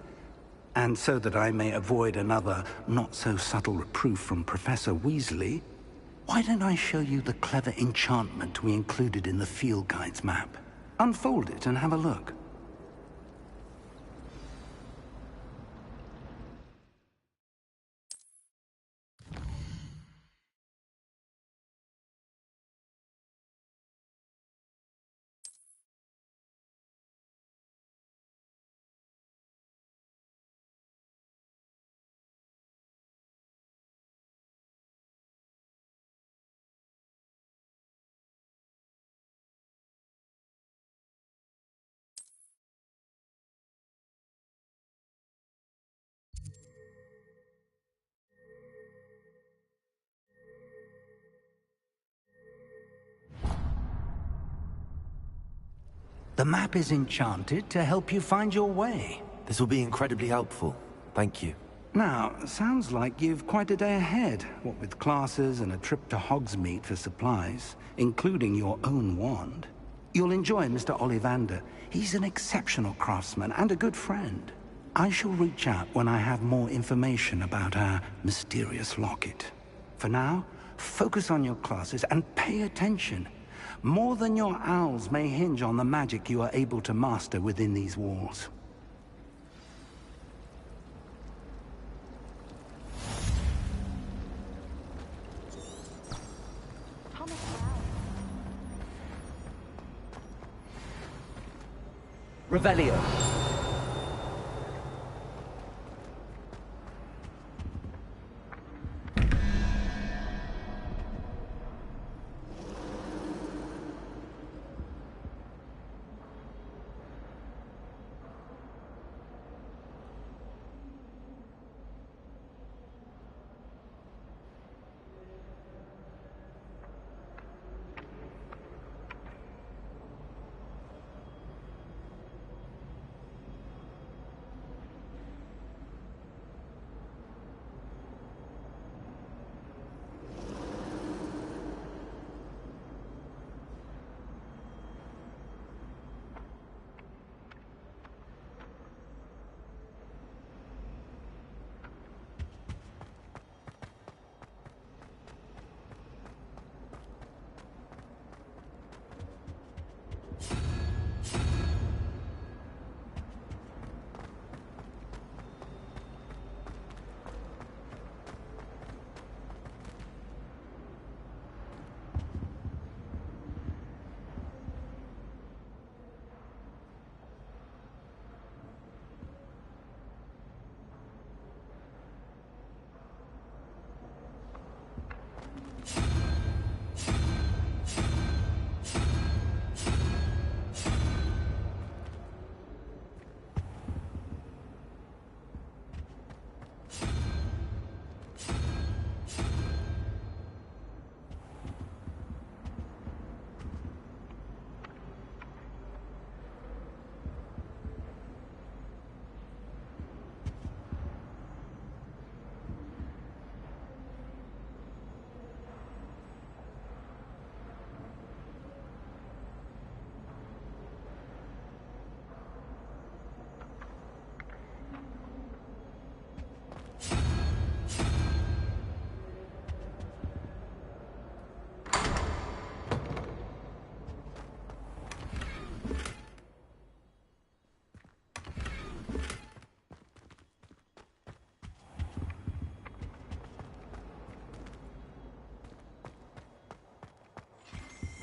and so that I may avoid another not-so-subtle reproof from Professor Weasley, why don't I show you the clever enchantment we included in the field guide's map? Unfold it and have a look. The map is enchanted to help you find your way. This will be incredibly helpful. Thank you. Now, sounds like you've quite a day ahead, what with classes and a trip to Hogsmeade for supplies, including your own wand. You'll enjoy Mr. Ollivander. He's an exceptional craftsman and a good friend. I shall reach out when I have more information about our mysterious locket. For now, focus on your classes and pay attention. More than your owls may hinge on the magic you are able to master within these walls. Revelio.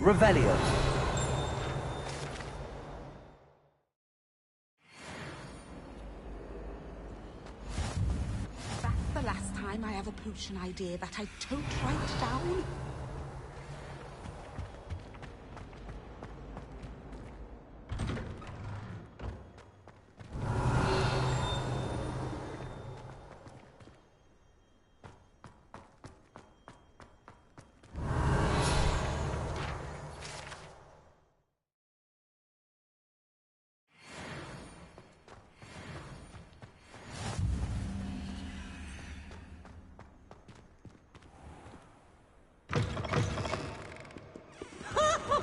Revelio. That's the last time I have a potion idea that I don't write down.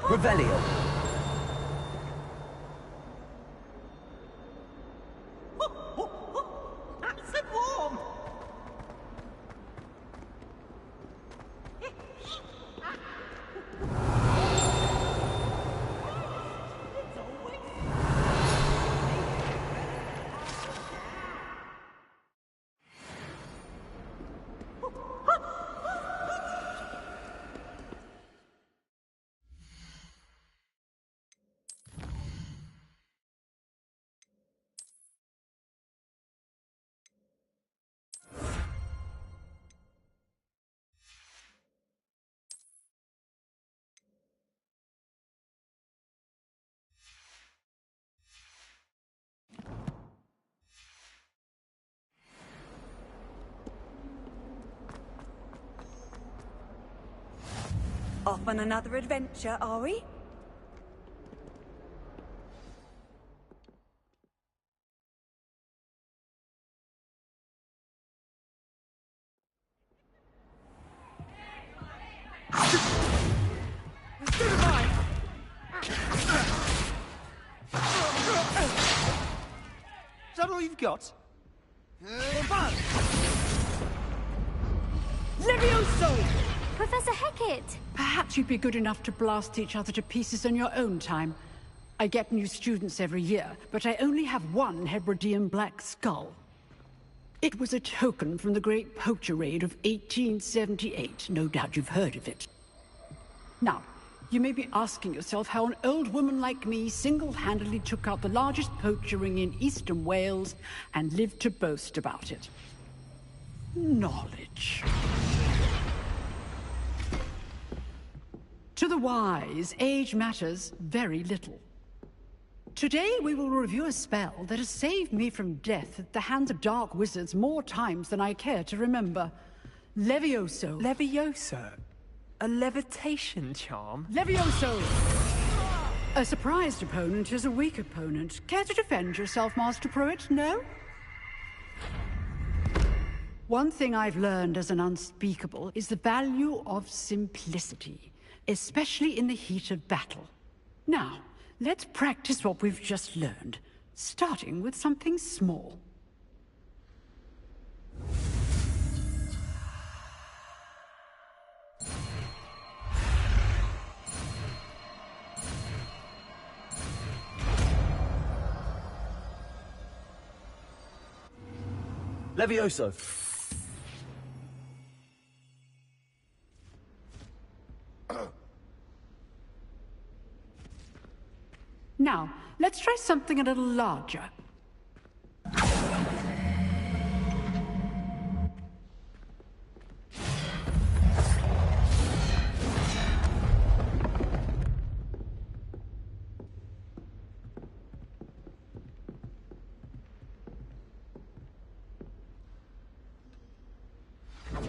Revelio. That's it warm. Off on another adventure, are we? Is that all you've got? Levioso! Professor Hecat! Perhaps you'd be good enough to blast each other to pieces in your own time. I get new students every year, but I only have one Hebridean black skull. It was a token from the Great Poacher Raid of 1878. No doubt you've heard of it. Now, you may be asking yourself how an old woman like me single-handedly took out the largest poacher ring in eastern Wales and lived to boast about it. Knowledge. To the wise, age matters very little. Today we will review a spell that has saved me from death at the hands of dark wizards more times than I care to remember. Levioso. Levioso? A levitation charm? Levioso! A surprised opponent is a weak opponent. Care to defend yourself, Master Pruitt? No? One thing I've learned as an unspeakable is the value of simplicity, especially in the heat of battle. Now, let's practice what we've just learned, starting with something small. Levioso. Now, let's try something a little larger.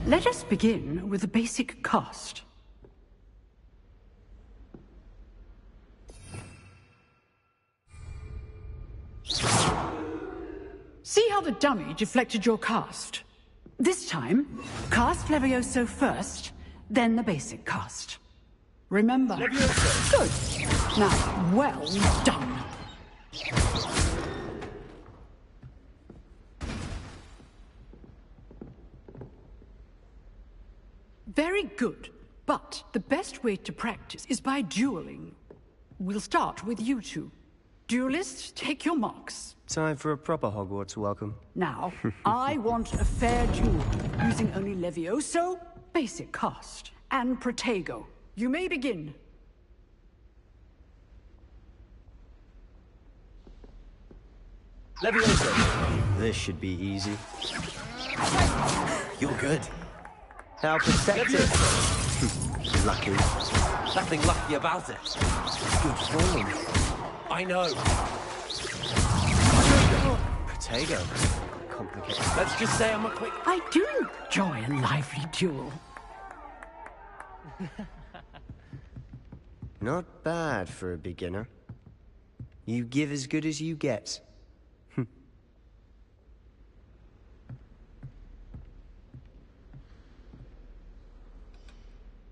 Let us begin with the basic cast. See how the dummy deflected your cast? This time, cast Levioso first, then the basic cast. Remember? Levioso. Good. Now, well done. Very good, but the best way to practice is by dueling. We'll start with you two. Duelists, take your marks. Time for a proper Hogwarts welcome. Now, I want a fair duel, using only Levioso, basic cast, and Protego. You may begin. Levioso. This should be easy. You're good. How pathetic. Lucky. Nothing lucky about it. Good form. I know. Potato. Complicated. Let's just say I'm a quick... I do enjoy a lively duel. Not bad for a beginner. You give as good as you get.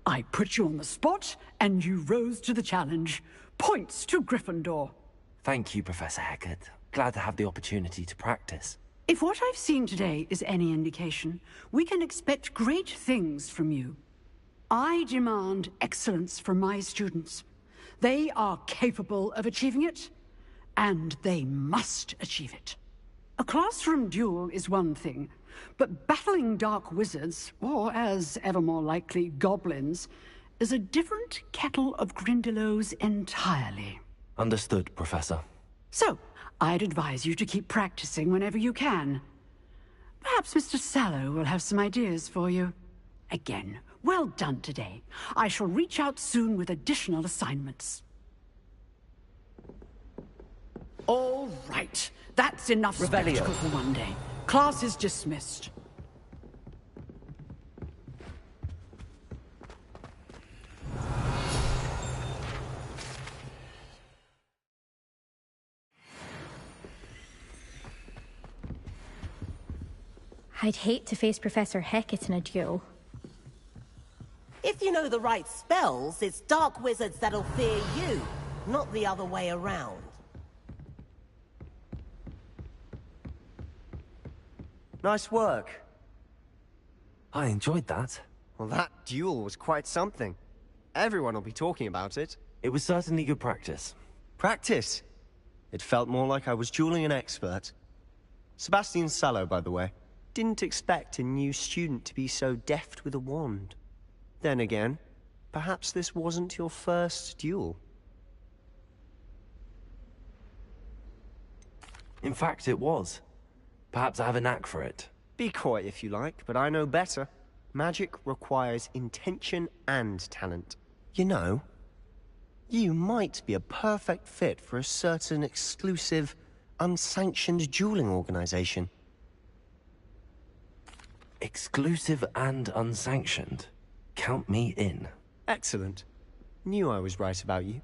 I put you on the spot, and you rose to the challenge. Points to Gryffindor. Thank you, Professor Hecat. Glad to have the opportunity to practice. If what I've seen today is any indication, we can expect great things from you. I demand excellence from my students. They are capable of achieving it, and they must achieve it. A classroom duel is one thing, but battling dark wizards, or as ever more likely, goblins, is a different kettle of Grindylows entirely. Understood, Professor. So, I'd advise you to keep practicing whenever you can. Perhaps Mr. Sallow will have some ideas for you. Again, well done today. I shall reach out soon with additional assignments. All right. That's enough spectacle for one day. Class is dismissed. I'd hate to face Professor Hecat in a duel. If you know the right spells, it's dark wizards that'll fear you, not the other way around. Nice work. I enjoyed that. Well, that duel was quite something. Everyone will be talking about it. It was certainly good practice. Practice? It felt more like I was dueling an expert. Sebastian Sallow, by the way. Didn't expect a new student to be so deft with a wand. Then again, perhaps this wasn't your first duel. In fact, it was. Perhaps I have a knack for it. Be coy if you like, but I know better. Magic requires intention and talent. You know, you might be a perfect fit for a certain exclusive, unsanctioned dueling organization. Exclusive and unsanctioned. Count me in. Excellent. Knew I was right about you.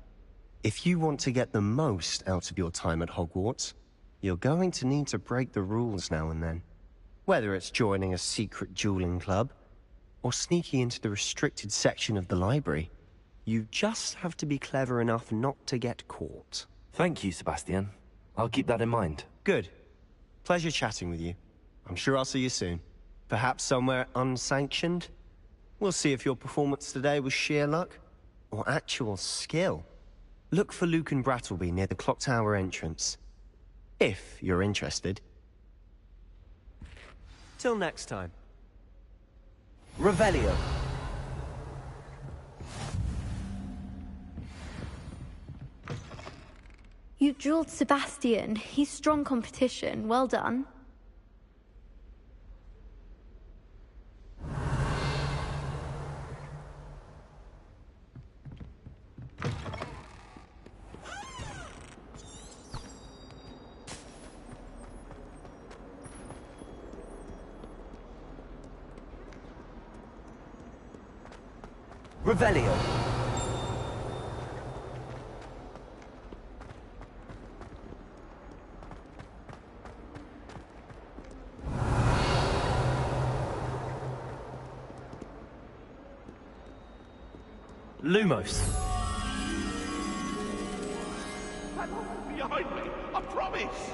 If you want to get the most out of your time at Hogwarts, you're going to need to break the rules now and then. Whether it's joining a secret dueling club, or sneaking into the restricted section of the library, you just have to be clever enough not to get caught. Thank you, Sebastian. I'll keep that in mind. Good. Pleasure chatting with you. I'm sure I'll see you soon. Perhaps somewhere unsanctioned? We'll see if your performance today was sheer luck, or actual skill. Look for Luke and Brattleby near the clock tower entrance. If you're interested. Till next time. Revelio. You dueled Sebastian. He's strong competition. Well done. Revelio. Lumos. Behind me, I promise.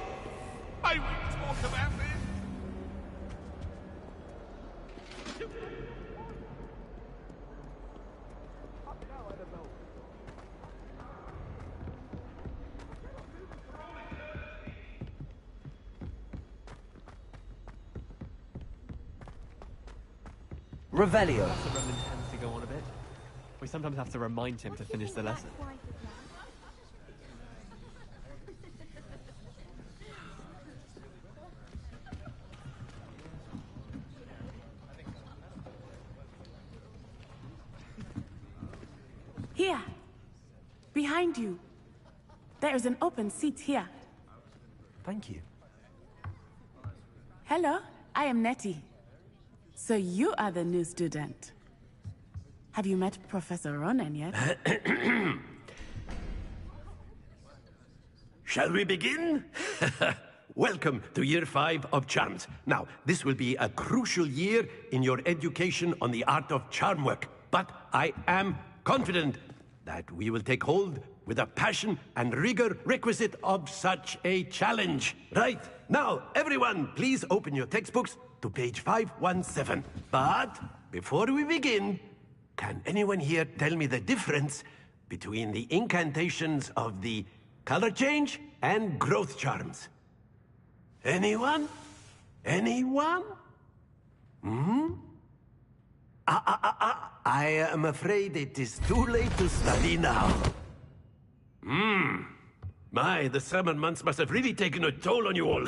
I won't talk about this. Revelio. Professor Roman tends to go on a bit. We sometimes have to remind him to finish the lesson. behind you. There is an open seat here. Thank you. Hello, I am Nettie. So you are the new student. Have you met Professor Ronan yet? Shall we begin? Welcome to Year 5 of Charms. Now, this will be a crucial year in your education on the art of charm work. But I am confident that we will take hold with the passion and rigor requisite of such a challenge. Right, now, everyone, please open your textbooks to page 517. But before we begin, can anyone here tell me the difference between the incantations of the color change and growth charms? Anyone? Anyone? I am afraid it is too late to study now. My, the summer months must have really taken a toll on you all.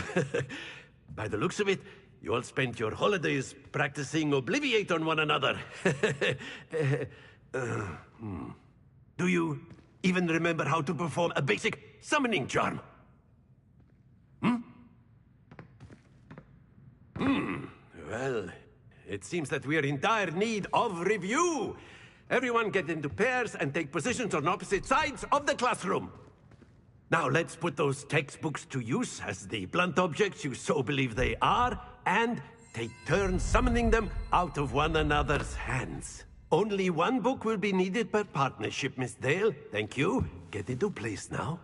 By the looks of it, you all spent your holidays practicing Obliviate on one another. Do you even remember how to perform a basic summoning charm? Well, it seems that we are in dire need of review. Everyone get into pairs and take positions on opposite sides of the classroom. Now let's put those textbooks to use as the blunt objects you so believe they are, and take turns summoning them out of one another's hands. Only one book will be needed per partnership, Miss Dale. Thank you. Get into place now.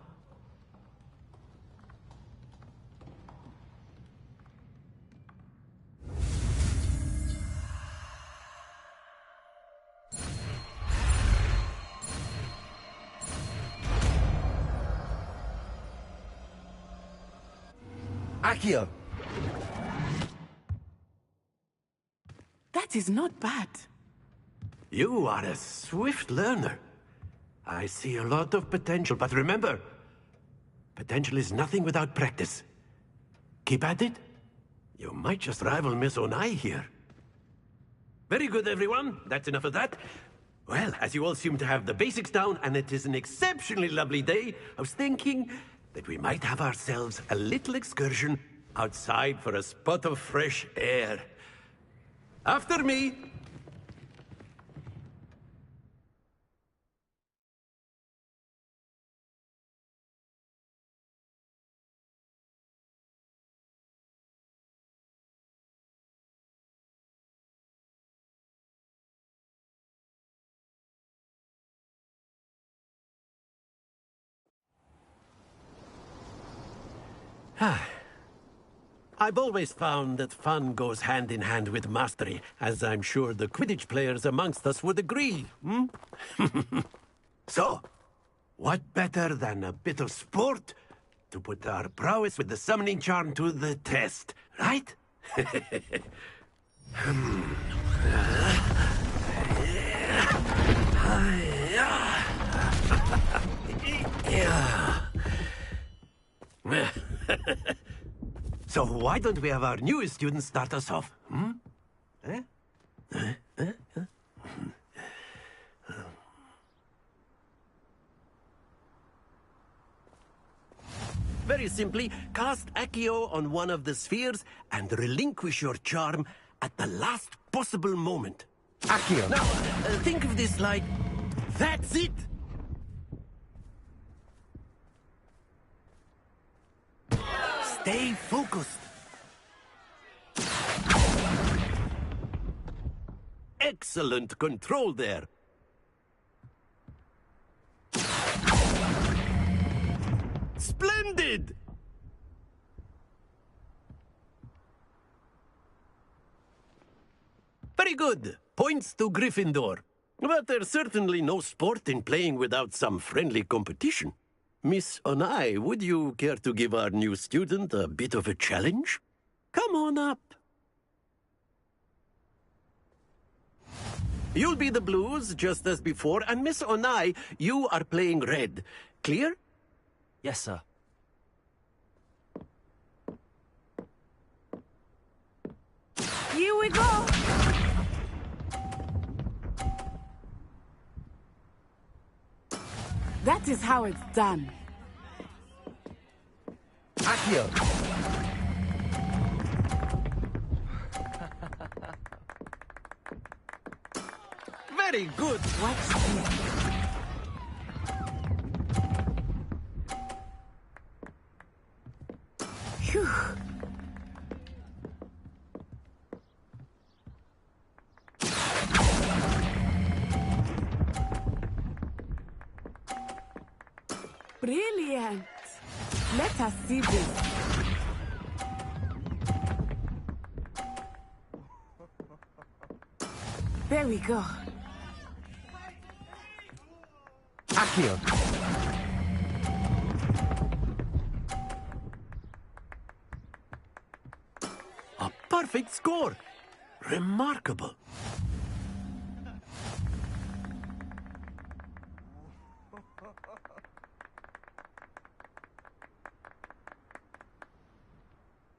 Accio! That is not bad. You are a swift learner. I see a lot of potential, but remember, potential is nothing without practice. Keep at it. You might just rival Miss Onai here. Very good, everyone. That's enough of that. Well, as you all seem to have the basics down, and it is an exceptionally lovely day, I was thinking that we might have ourselves a little excursion outside for a spot of fresh air. After me! I've always found that fun goes hand in hand with mastery, as I'm sure the Quidditch players amongst us would agree, So, what better than a bit of sport to put our prowess with the summoning charm to the test, right? So why don't we have our newest student start us off? Very simply, cast Accio on one of the spheres and relinquish your charm at the last possible moment. Accio! Now, think of this like, that's it! Stay focused. Excellent control there. Splendid! Very good. Points to Gryffindor. But there's certainly no sport in playing without some friendly competition. Miss Onai, would you care to give our new student a bit of a challenge? Come on up. You'll be the blues, just as before, and Miss Onai, you are playing red. Clear? Yes, sir. Here we go! That is how it's done. Accio. Very good. What's this? Phew. Brilliant. Let us see this. There we go. Accio. A perfect score. Remarkable.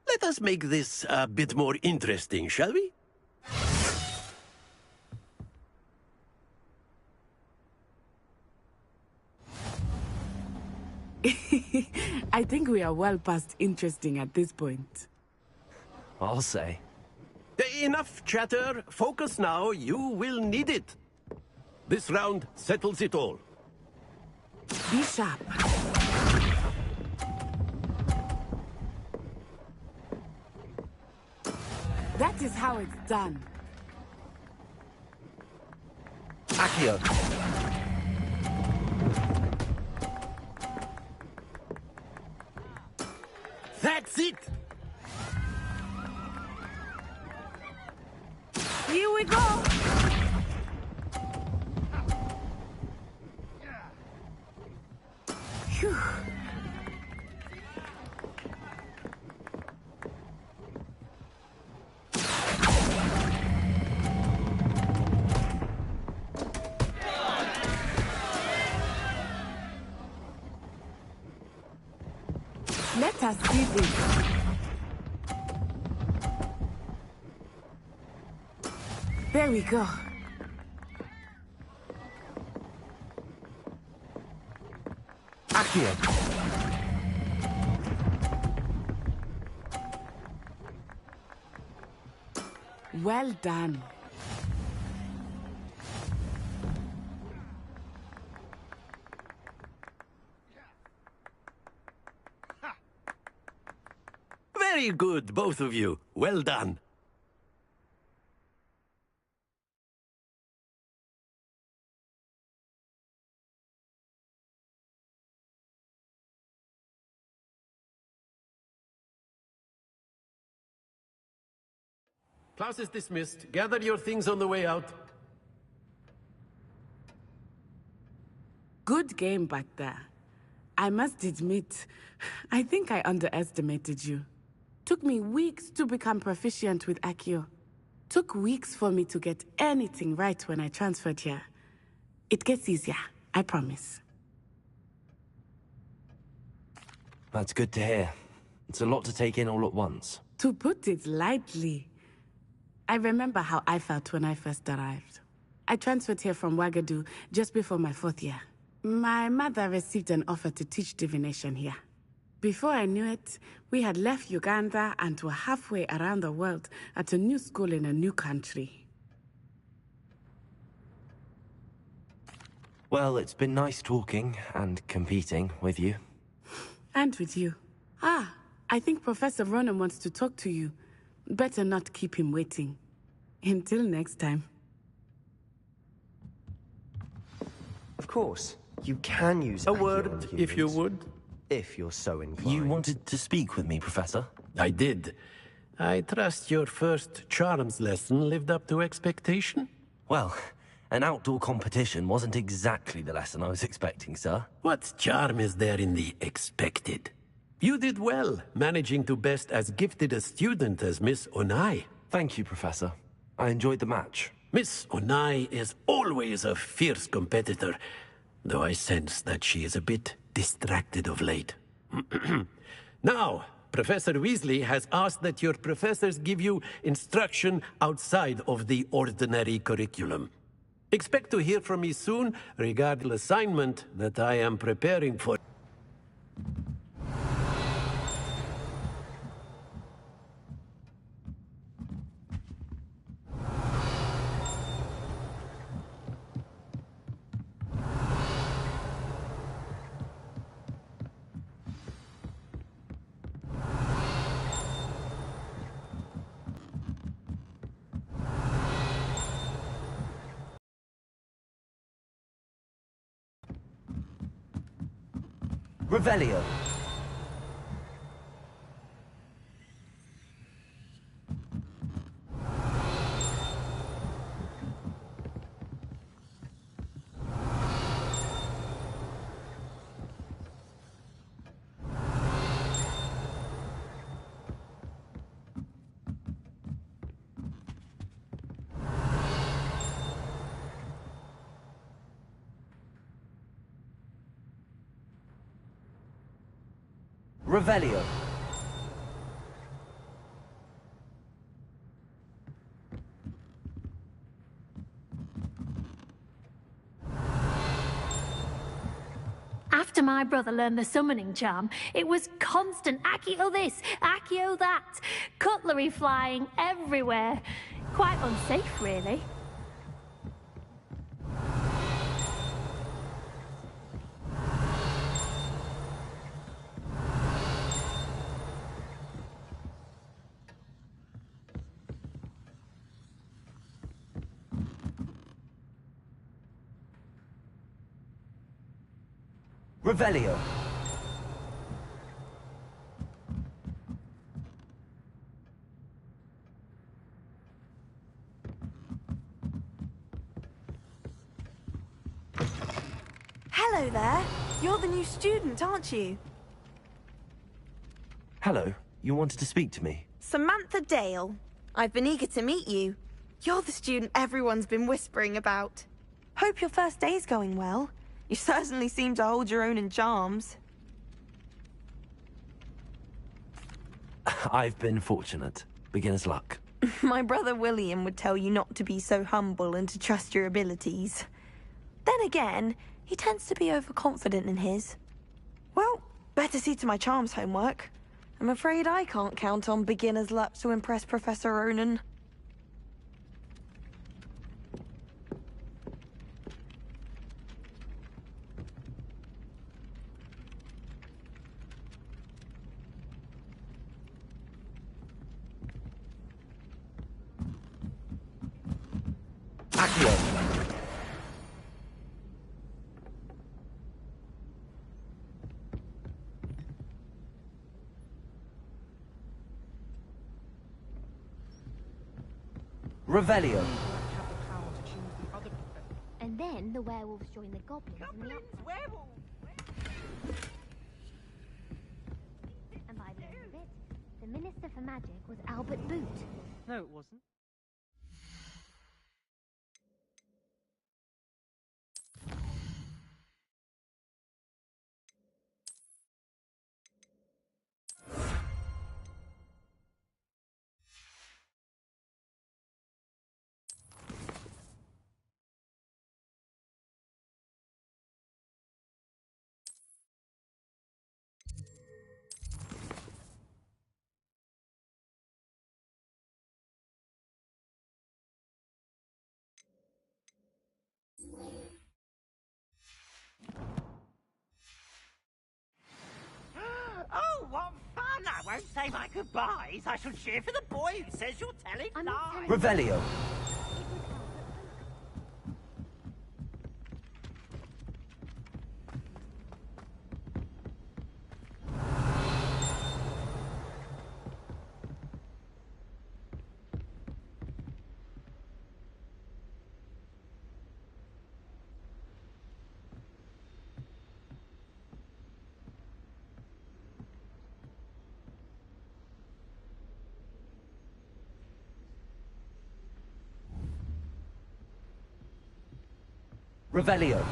Let us make this a bit more interesting, shall we? I think we are well past interesting at this point. I'll say. Enough chatter. Focus now. You will need it. This round settles it all. Be sharp. That is how it's done. Accio. That's it! Here we go! Phew. Let us see this. There we go. Accio. Well done. Very good, both of you. Well done. Class is dismissed. Gather your things on the way out. Good game back there. I must admit, I think I underestimated you. Took me weeks to become proficient with Accio. Took weeks for me to get anything right when I transferred here. It gets easier, I promise. That's good to hear. It's a lot to take in all at once. To put it lightly, I remember how I felt when I first arrived. I transferred here from Ouagadougou just before my 4th year. My mother received an offer to teach divination here. Before I knew it, we had left Uganda and were halfway around the world at a new school in a new country. Well, it's been nice talking and competing with you. And with you. Ah, I think Professor Ronan wants to talk to you. Better not keep him waiting. Until next time. Of course, you can use A Accio word, on if you humans, would. if you're so inclined. You wanted to speak with me, Professor? I did. I trust your first charms lesson lived up to expectation? Well, an outdoor competition wasn't exactly the lesson I was expecting, sir. What charm is there in the expected? You did well, managing to best as gifted a student as Miss Onai. Thank you, Professor. I enjoyed the match. Miss Onai is always a fierce competitor, though I sense that she is a bit distracted of late. Now, Professor Weasley has asked that your professors give you instruction outside of the ordinary curriculum. Expect to hear from me soon regarding the assignment that I am preparing for. Revelio. Revelio. After my brother learned the summoning charm, it was constant Accio this, Accio that, cutlery flying everywhere. Quite unsafe, really. Revelio. Hello there. You're the new student, aren't you? Hello. You wanted to speak to me? Samantha Dale. I've been eager to meet you. You're the student everyone's been whispering about. Hope your first day's going well. You certainly seem to hold your own in charms. I've been fortunate. Beginner's luck. My brother William would tell you not to be so humble and to trust your abilities. Then again, he tends to be overconfident in his. Well, better see to my charms homework. I'm afraid I can't count on beginner's luck to impress Professor Ronan. Accio. Revelio. And then the werewolves join the goblins and the werewolves! And by the end of it, the Minister for Magic was Albert Boot. No, it wasn't. Oh, what fun! I won't say my goodbyes. I shall cheer for the boy who says you're telling lies. Revelio. Revelio.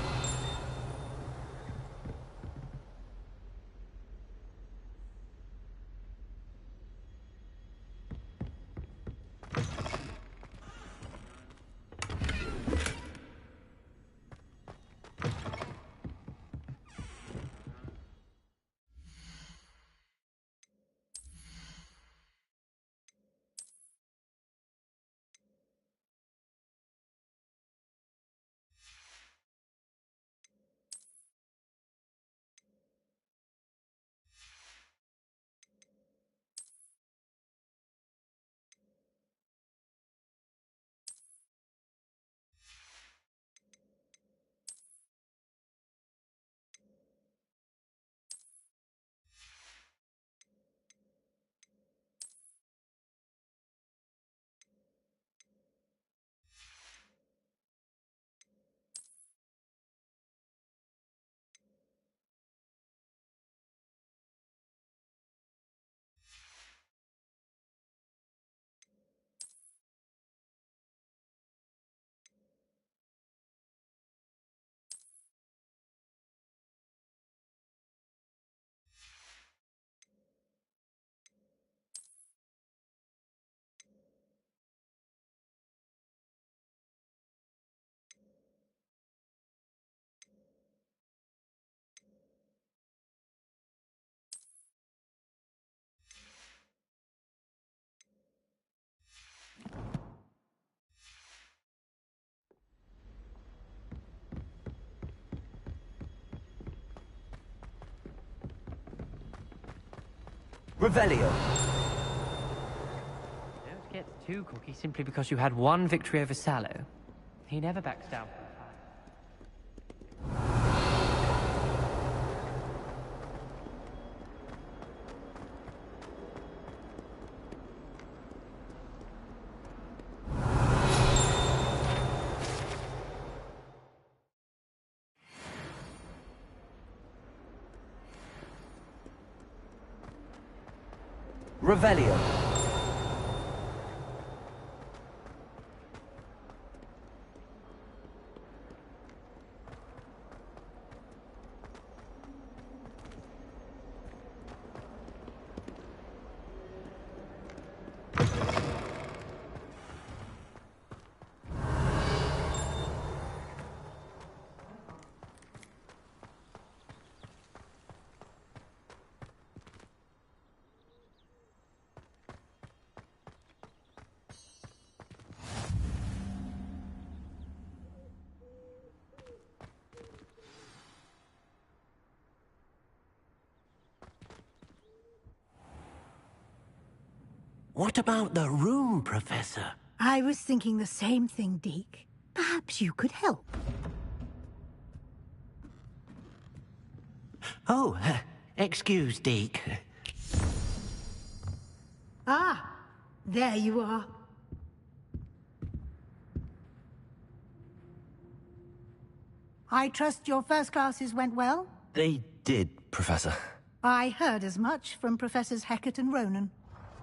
Revelio. Don't get too cocky simply because you had one victory over Sallow. He never backs down. Revelio. What about the room, Professor? I was thinking the same thing, Deke. Perhaps you could help. Oh, excuse, Deke. Ah, there you are. I trust your first classes went well? They did, Professor. I heard as much from Professors Hecat and Ronan.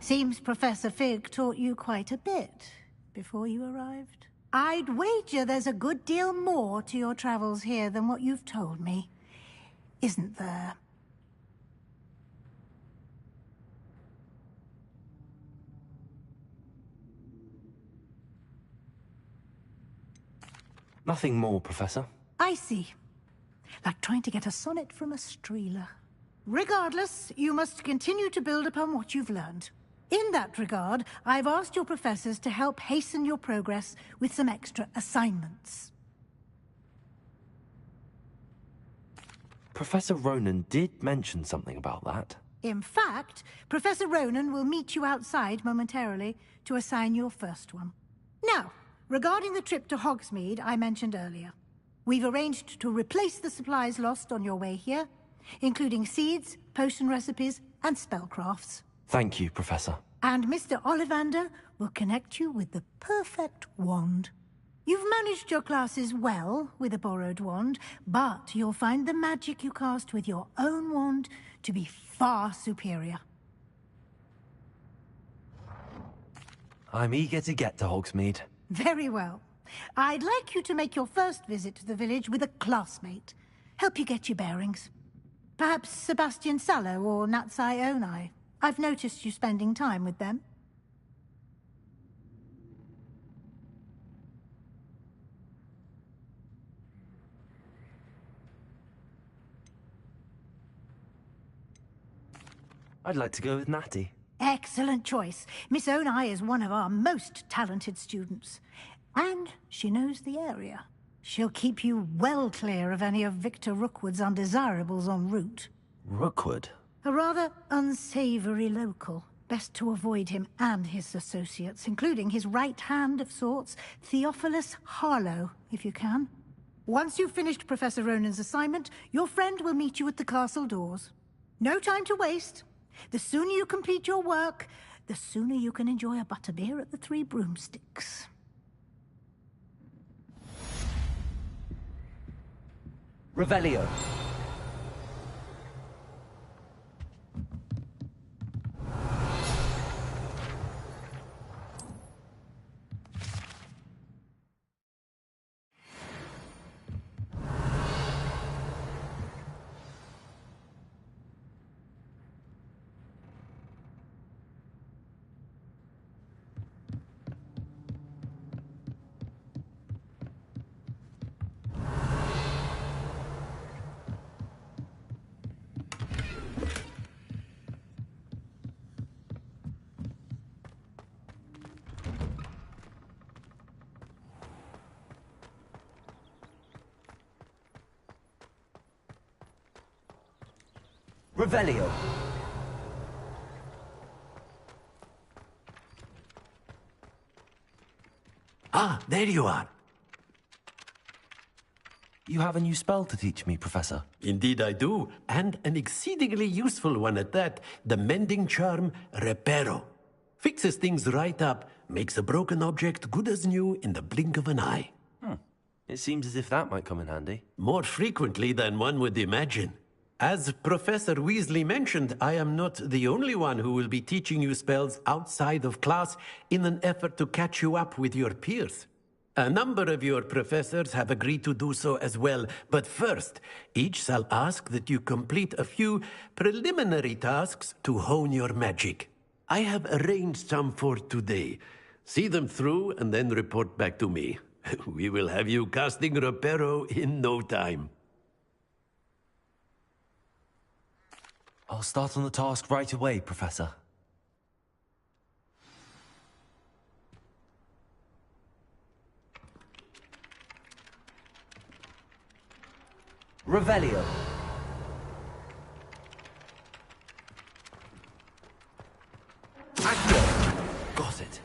Seems Professor Fig taught you quite a bit before you arrived. I'd wager there's a good deal more to your travels here than what you've told me. Isn't there? Nothing more, Professor. I see. Like trying to get a sonnet from a streeler. Regardless, you must continue to build upon what you've learned. In that regard, I've asked your professors to help hasten your progress with some extra assignments. Professor Ronan did mention something about that. In fact, Professor Ronan will meet you outside momentarily to assign your first one. Now, regarding the trip to Hogsmeade I mentioned earlier, we've arranged to replace the supplies lost on your way here, including seeds, potion recipes, and spellcrafts. Thank you, Professor. And Mr. Ollivander will connect you with the perfect wand. You've managed your classes well with a borrowed wand, but you'll find the magic you cast with your own wand to be far superior. I'm eager to get to Hogsmeade. Very well. I'd like you to make your first visit to the village with a classmate. Help you get your bearings. Perhaps Sebastian Sallow or Natsai Onai. I've noticed you spending time with them. I'd like to go with Natty. Excellent choice. Miss Onai is one of our most talented students. And she knows the area. She'll keep you well clear of any of Victor Rookwood's undesirables en route. Rookwood? A rather unsavory local. Best to avoid him and his associates, including his right hand of sorts, Theophilus Harlow, if you can. Once you've finished Professor Ronan's assignment, your friend will meet you at the castle doors. No time to waste. The sooner you complete your work, the sooner you can enjoy a butterbeer at the Three Broomsticks. Revelio. Revelio. Ah, there you are. You have a new spell to teach me, Professor. Indeed I do, and an exceedingly useful one at that. The mending charm, Reparo. Fixes things right up, makes a broken object good as new in the blink of an eye. It seems as if that might come in handy. More frequently than one would imagine. As Professor Weasley mentioned, I am not the only one who will be teaching you spells outside of class in an effort to catch you up with your peers. A number of your professors have agreed to do so as well, but first, each shall ask that you complete a few preliminary tasks to hone your magic. I have arranged some for today. See them through and then report back to me. We will have you casting Reparo in no time. I'll start on the task right away, Professor. Revelio. Accio. Got it.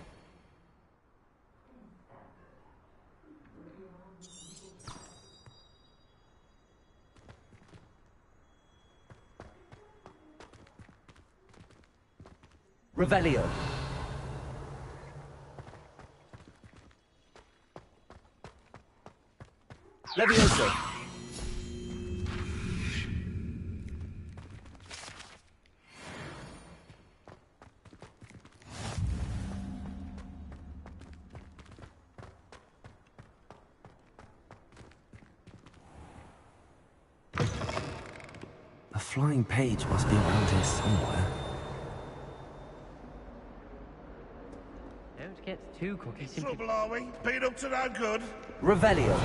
Revelio. Levioso. A flying page must be around here somewhere. Don't get too cocky. In trouble, are we? Been up to no good? Revelio.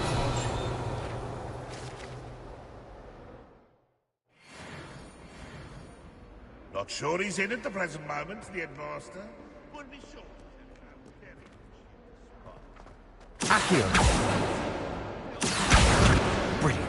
Not sure he's in at the present moment, the headmaster. Would be sure. Accio. Brilliant.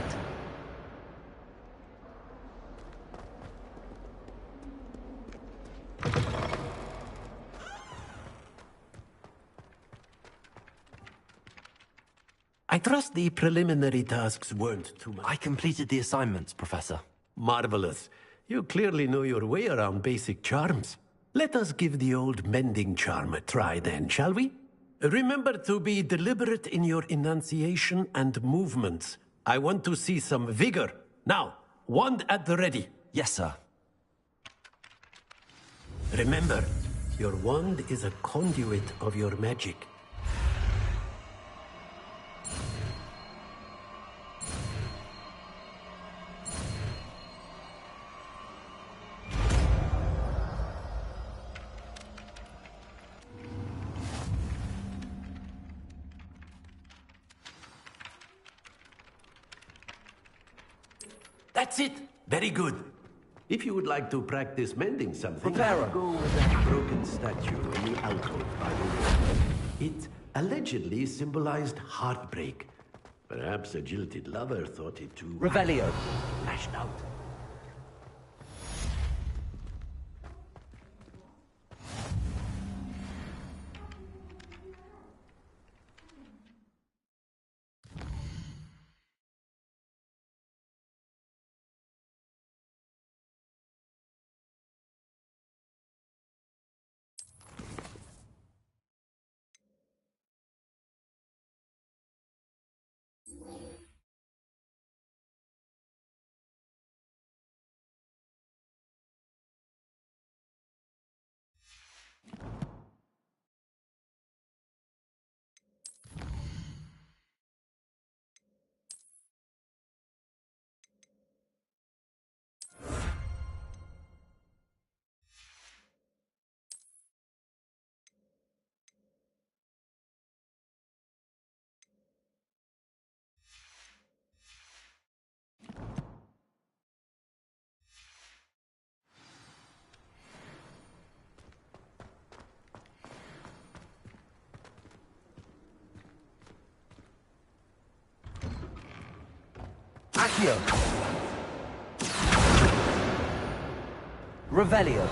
I trust the preliminary tasks weren't too much. I completed the assignments, Professor. Marvelous. You clearly know your way around basic charms. Let us give the old mending charm a try then, shall we? Remember to be deliberate in your enunciation and movements. I want to see some vigor. Now, wand at the ready. Yes, sir. Remember, your wand is a conduit of your magic. That's it. Very good. If you would like to practice mending something, go with that broken statue in the alcove by the wall. It allegedly symbolized heartbreak. Perhaps a jilted lover thought it too... Revelio. Lashed out. Accio. Revelio.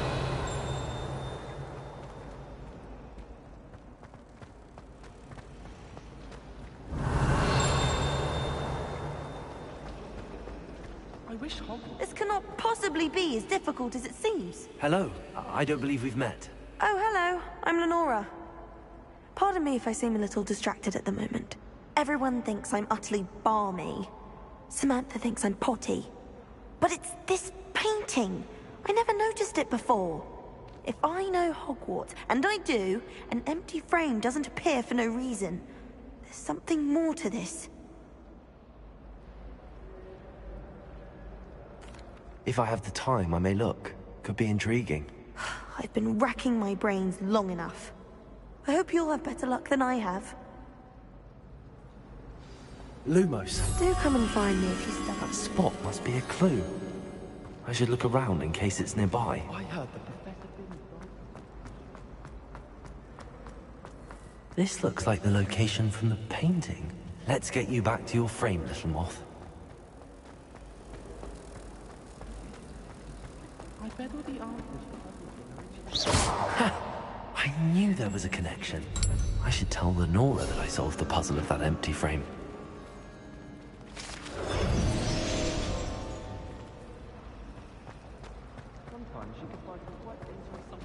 be as difficult as it seems. Hello. I don't believe we've met. Oh, hello. I'm Lenora. Pardon me if I seem a little distracted at the moment. Everyone thinks I'm utterly balmy. Samantha thinks I'm potty. But it's this painting. I never noticed it before. If I know Hogwarts, and I do, an empty frame doesn't appear for no reason. There's something more to this. If I have the time, I may look. Could be intriguing. I've been racking my brains long enough. I hope you'll have better luck than I have. Lumos. Do come and find me if you stop. That spot must be a clue. I should look around in case it's nearby. I heard the professor didn't. This looks like the location from the painting. Let's get you back to your frame, little moth. I bet all the I knew there was a connection. I should tell Lenora that I solved the puzzle of that empty frame. Sometimes you can find quite interesting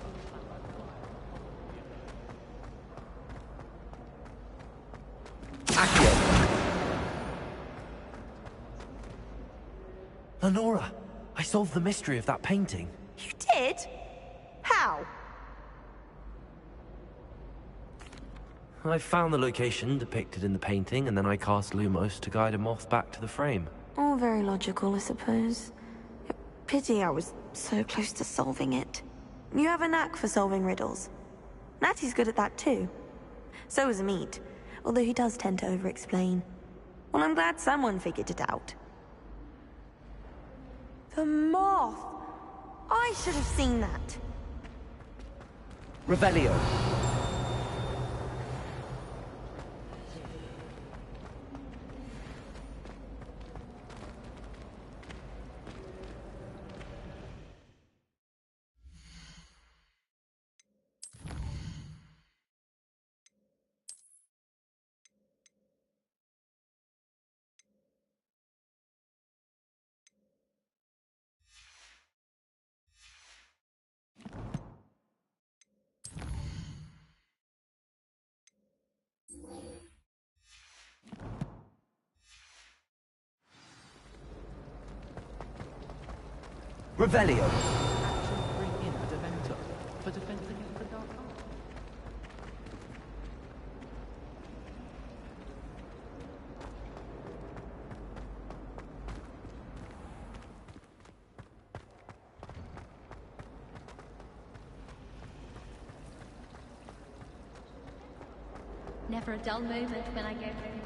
Lenora, I solved the mystery of that painting. You did? How? I found the location depicted in the painting, and then I cast Lumos to guide a moth back to the frame. All very logical, I suppose. Pity I was so close to solving it. You have a knack for solving riddles. Natty's good at that too. So is Amit, although he does tend to over-explain. Well, I'm glad someone figured it out. The moth! I should have seen that. Revelio. Revelio. bring in a Dementor for defense against the dark arts. Never a dull moment when I go home.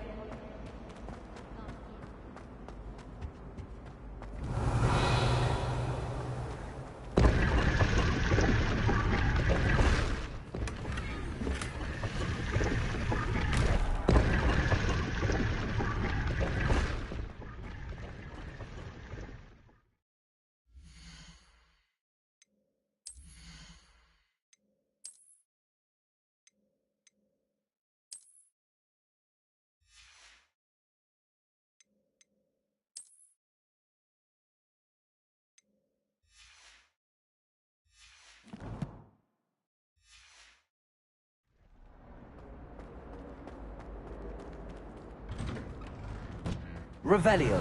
Revelio.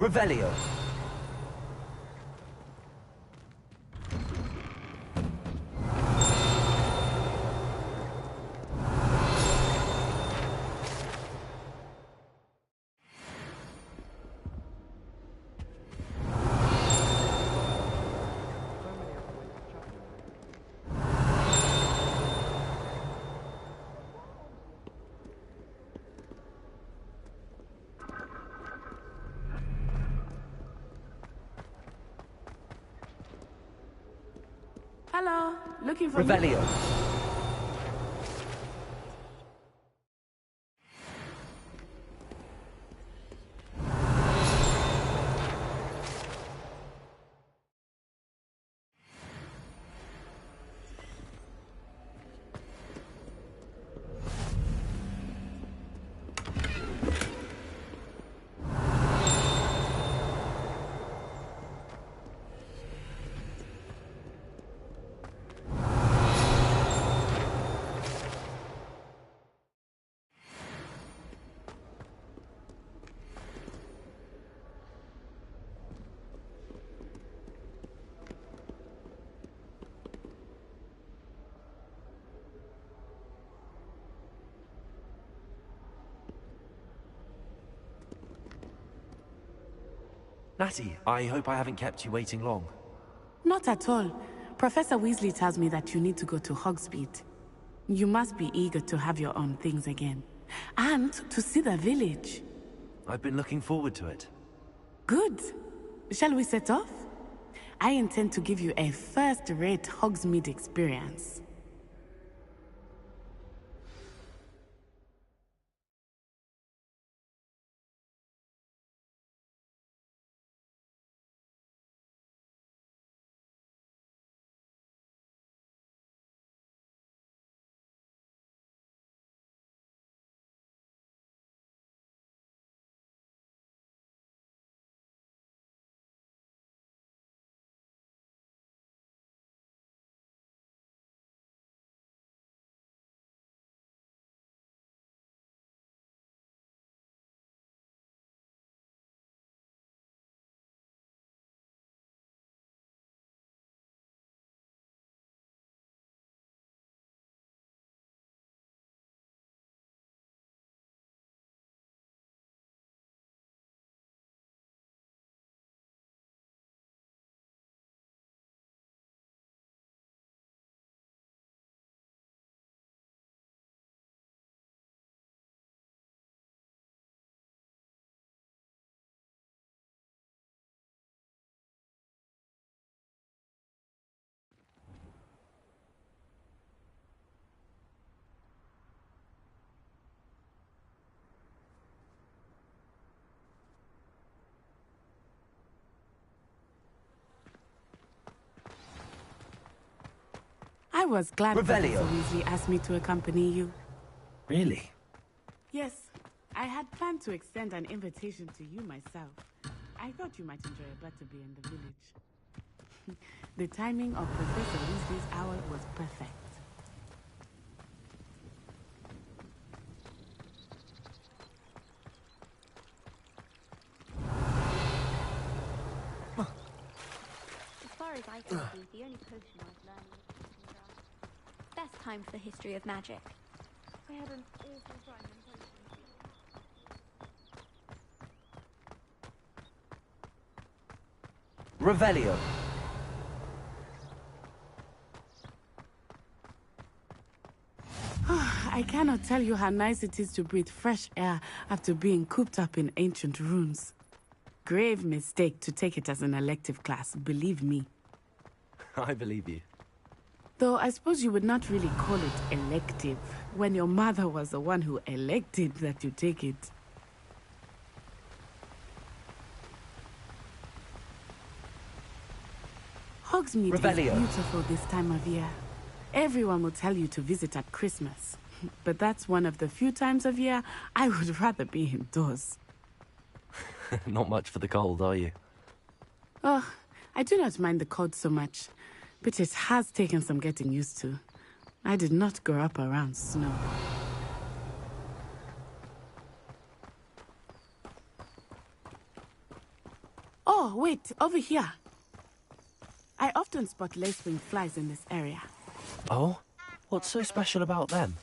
Revelio. Hello, looking for Revelio. Natty, I hope I haven't kept you waiting long. Not at all. Professor Weasley tells me that you need to go to Hogsmeade. You must be eager to have your own things again. And to see the village. I've been looking forward to it. Good. Shall we set off? I intend to give you a first-rate Hogsmeade experience. I was glad Professor Weasley asked me to accompany you. Really? Yes, I had planned to extend an invitation to you myself. I thought you might enjoy a butterbeer in the village. The timing of Professor Weasley's hour was perfect. As far as I can see, the only potion I've learned is best time for the history of magic. I had an awful time in potion. Revelio. I cannot tell you how nice it is to breathe fresh air after being cooped up in ancient ruins. Grave mistake to take it as an elective class, believe me. I believe you. Though I suppose you would not really call it elective, when your mother was the one who elected that you take it. Hogsmeade is beautiful this time of year. Everyone will tell you to visit at Christmas. But that's one of the few times of year I would rather be indoors. Not much for the cold, are you? Oh, I do not mind the cold so much. But it has taken some getting used to. I did not grow up around snow. Oh, wait, over here. I often spot lacewing flies in this area. Oh? What's so special about them?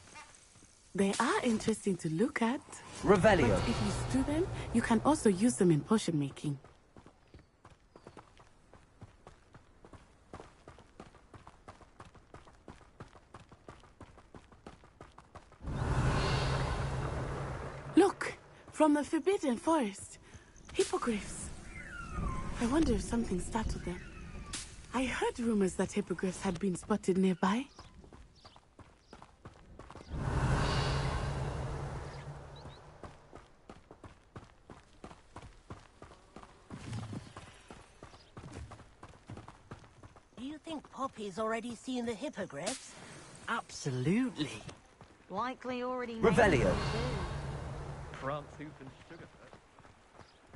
They are interesting to look at. Revelio. But if you stew them, you can also use them in potion making. Look! From the Forbidden Forest. Hippogriffs. I wonder if something startled them. I heard rumors that hippogriffs had been spotted nearby. Do you think Poppy's already seen the hippogriffs? Absolutely. Likely already Revelio. Prance, hoof, and sugar.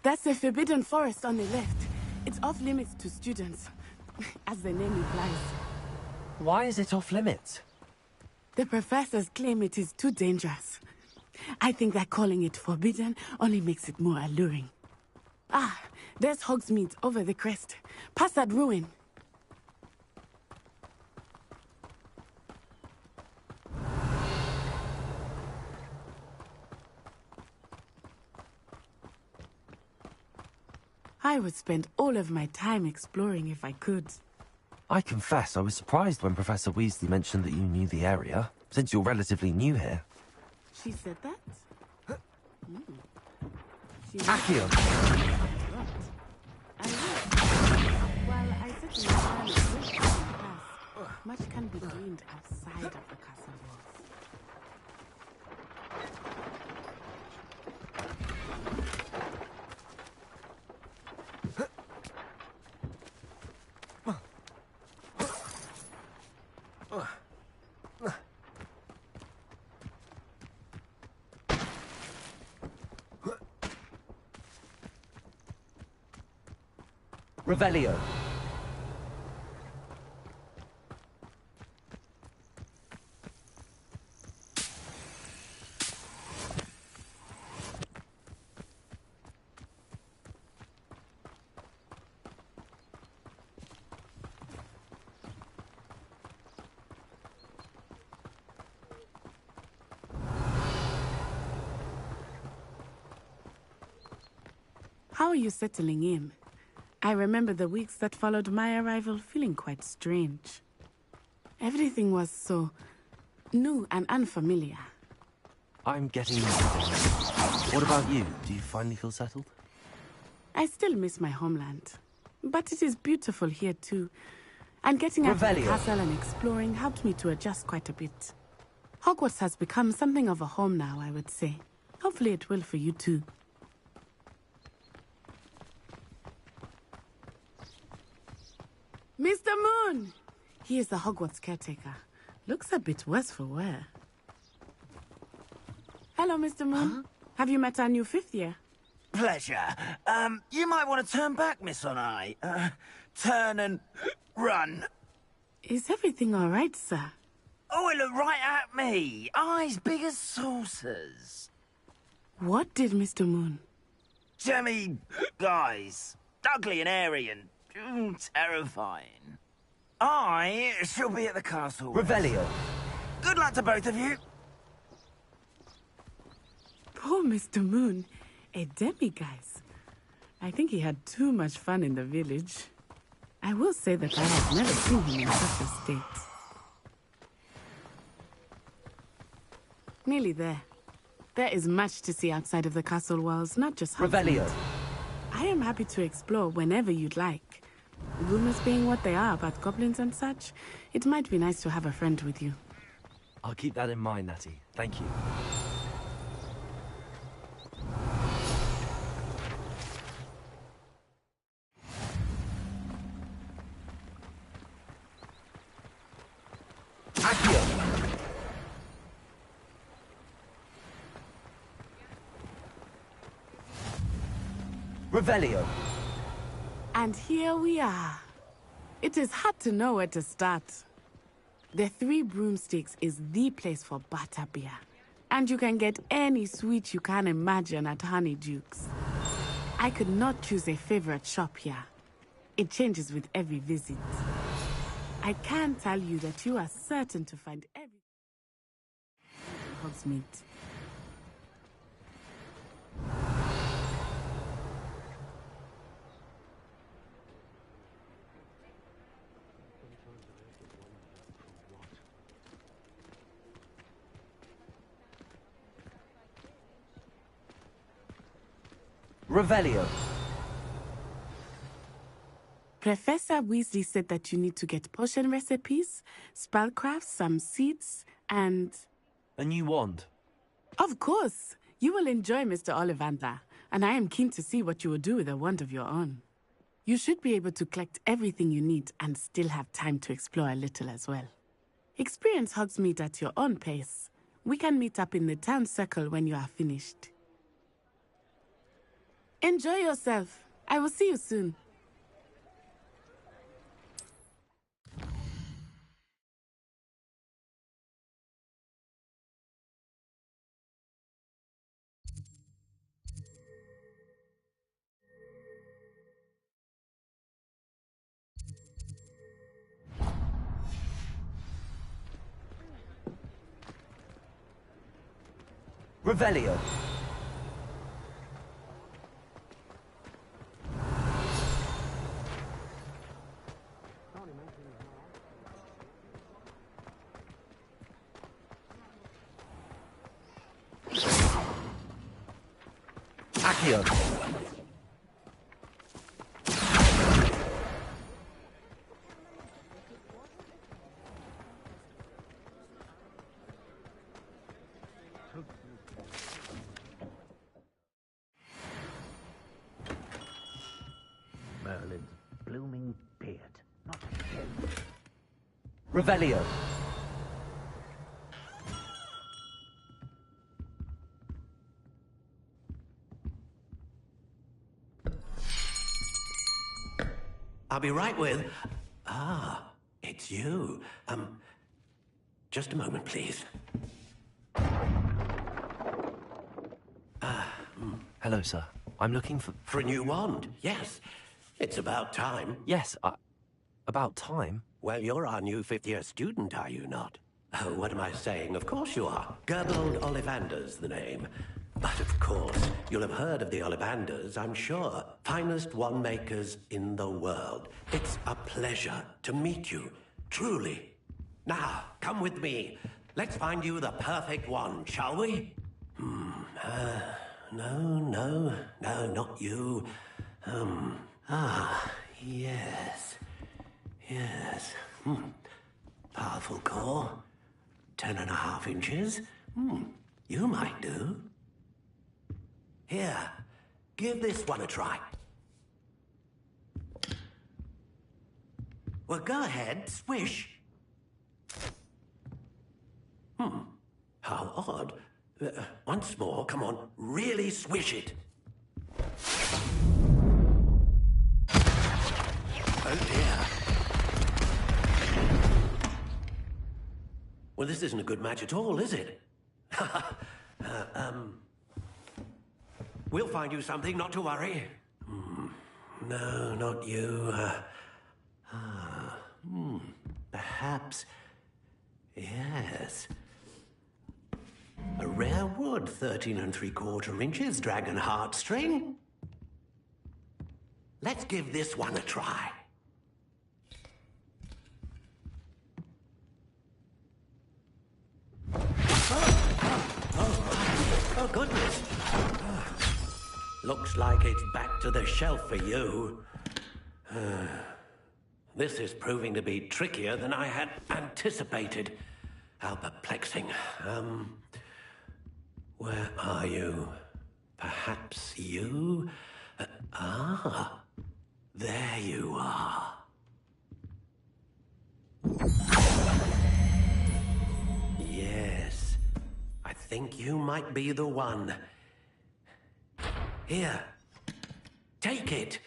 That's the Forbidden Forest on the left. It's off limits to students, as the name implies. Why is it off limits? The professors claim it is too dangerous. I think that calling it forbidden only makes it more alluring. Ah, there's Hogsmeade over the crest. Past that ruin. I would spend all of my time exploring if I could. I confess I was surprised when Professor Weasley mentioned that you knew the area, since you're relatively new here. She said that? Accio! Well, I certainly learned a great deal in class. Much can be gained outside of the castle walls. Revelio. How are you settling in? I remember the weeks that followed my arrival feeling quite strange. Everything was so new and unfamiliar. I'm getting used to things. What about you? Do you finally feel settled? I still miss my homeland, but it is beautiful here too. And getting out of the castle and exploring helped me to adjust quite a bit. Hogwarts has become something of a home now, I would say. Hopefully it will for you too. Mr. Moon! He is the Hogwarts caretaker. Looks a bit worse for wear. Hello, Mr. Moon. Huh? Have you met our new 5th year? Pleasure. You might want to turn back, Miss Onai. Turn and run. Is everything all right, sir? Oh, it looked right at me. Eyes big as saucers. What did Mr. Moon? Jemmy guys. Ugly and airy and terrifying. I shall be at the castle. Revelio. Good luck to both of you. Poor Mr. Moon. A demiguise. I think he had too much fun in the village. I will say that I have never seen him in such a state. Nearly there. There is much to see outside of the castle walls, not just Revelio. I am happy to explore whenever you'd like. Rumors being what they are about goblins and such, it might be nice to have a friend with you. I'll keep that in mind, Natty. Thank you. Revelio. And here we are. It is hard to know where to start. The Three Broomsticks is the place for butterbeer. And you can get any sweet you can imagine at Honeydukes. I could not choose a favorite shop here. It changes with every visit. I can tell you that you are certain to find everything in Hogsmeade. Revelio. Professor Weasley said that you need to get potion recipes, spellcrafts, some seeds, and... A new wand? Of course! You will enjoy Mr. Ollivander, and I am keen to see what you will do with a wand of your own. You should be able to collect everything you need and still have time to explore a little as well. Experience Hogsmeade at your own pace. We can meet up in the town circle when you are finished. Enjoy yourself. I will see you soon. Revelio. Accio. Merlin's blooming beard. Not Revelio. I'll be right with... Ah, it's you. Just a moment, please. Hello, sir. I'm looking for... For a new wand, yes. It's about time. Yes, about time? Well, you're our new fifth-year student, are you not? Oh, what am I saying? Of course you are. Gerbold Ollivander's the name. But of course, you'll have heard of the Ollivanders, I'm sure. Finest wand makers in the world. It's a pleasure to meet you, truly. Now, come with me. Let's find you the perfect wand, shall we? No, not you. Yes. Powerful core. 10.5 inches. You might do. Here, give this one a try. Well, go ahead, swish. How odd. Once more, come on, really swish it. Oh dear. Well, this isn't a good match at all, is it? We'll find you something, not to worry. No, not you. Perhaps... Yes. A rare wood, 13 3/4 inches, dragon heartstring. Let's give this one a try. Oh, goodness. Looks like it's back to the shelf for you. This is proving to be trickier than I had anticipated. How perplexing. Where are you? Perhaps you? There you are. Yes, I think you might be the one. Here, take it.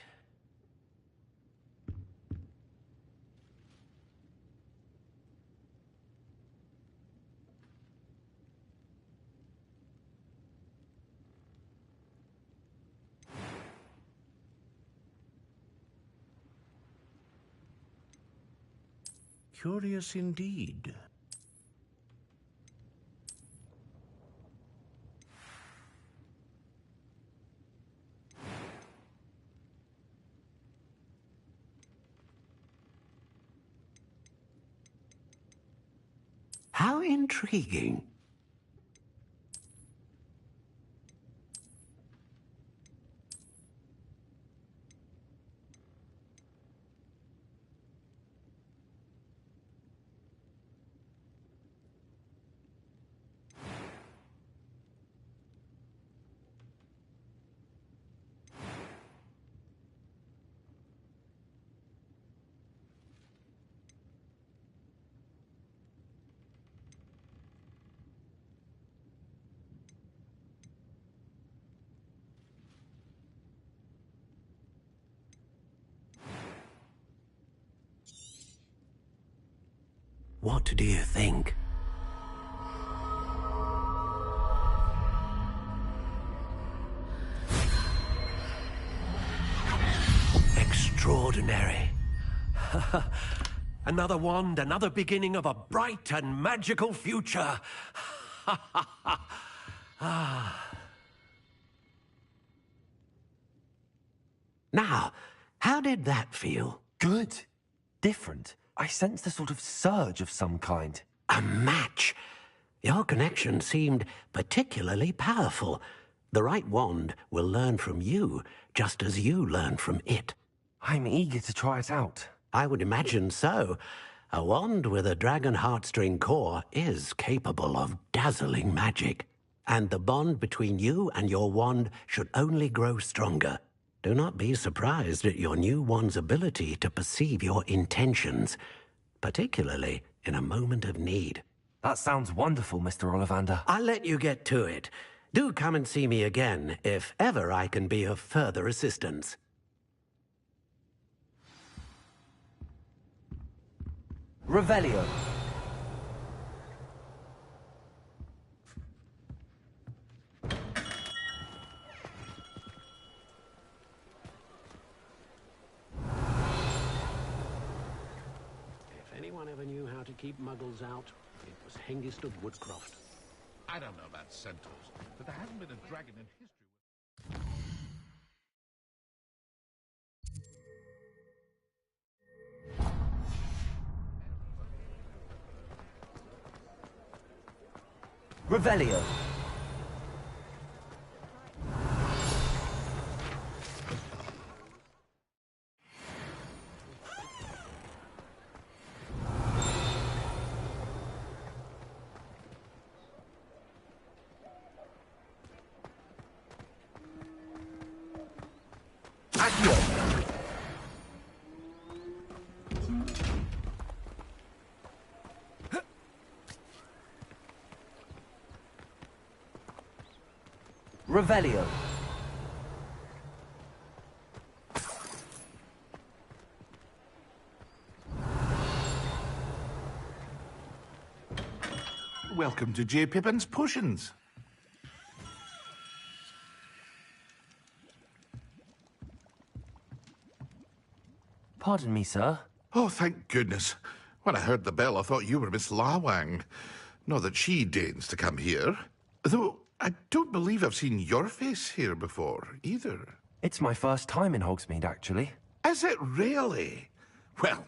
Curious indeed. How intriguing. What do you think? Extraordinary. Another wand, another beginning of a bright and magical future. Now, how did that feel? Good. Different. I sensed a sort of surge of some kind. A match. Your connection seemed particularly powerful. The right wand will learn from you, just as you learn from it. I'm eager to try it out. I would imagine so. A wand with a dragon heartstring core is capable of dazzling magic. And the bond between you and your wand should only grow stronger. Do not be surprised at your new wand's ability to perceive your intentions, particularly in a moment of need. That sounds wonderful, Mr. Ollivander. I'll let you get to it. Do come and see me again if ever I can be of further assistance. Revelio. If anyone ever knew how to keep muggles out, it was Hengist of Woodcroft. I don't know about centaurs, but there hasn't been a dragon in history. Revelio. Revelio. Welcome to J. Pippin's Potions. Pardon me, sir. Oh, thank goodness. When I heard the bell, I thought you were Miss Lawang. Not that she deigns to come here. Though, I don't believe I've seen your face here before, either. It's my first time in Hogsmeade, actually. Is it really? Well,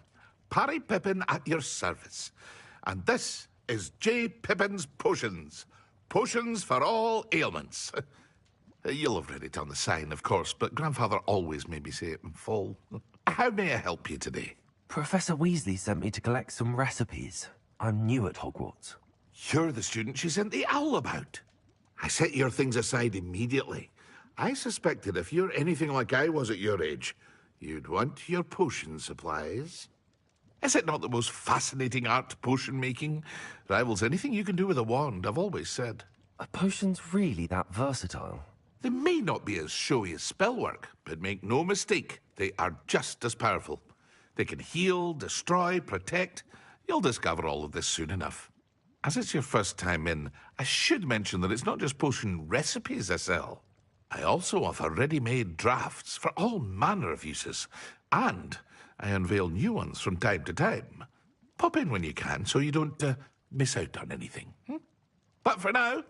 Parry Pippin at your service. And this is J. Pippin's Potions. Potions for all ailments. You'll have read it on the sign, of course, but Grandfather always made me say it in full. How may I help you today? Professor Weasley sent me to collect some recipes. I'm new at Hogwarts. You're the student she sent the owl about. I set your things aside immediately. I suspected if you're anything like I was at your age, you'd want your potion supplies. Is it not the most fascinating art, potion making? Rivals anything you can do with a wand, I've always said. Are potions really that versatile? They may not be as showy as spellwork, but make no mistake, they are just as powerful. They can heal, destroy, protect. You'll discover all of this soon enough. As it's your first time in, I should mention that it's not just potion recipes I sell. I also offer ready-made drafts for all manner of uses, and I unveil new ones from time to time. Pop in when you can so you don't miss out on anything. But for now,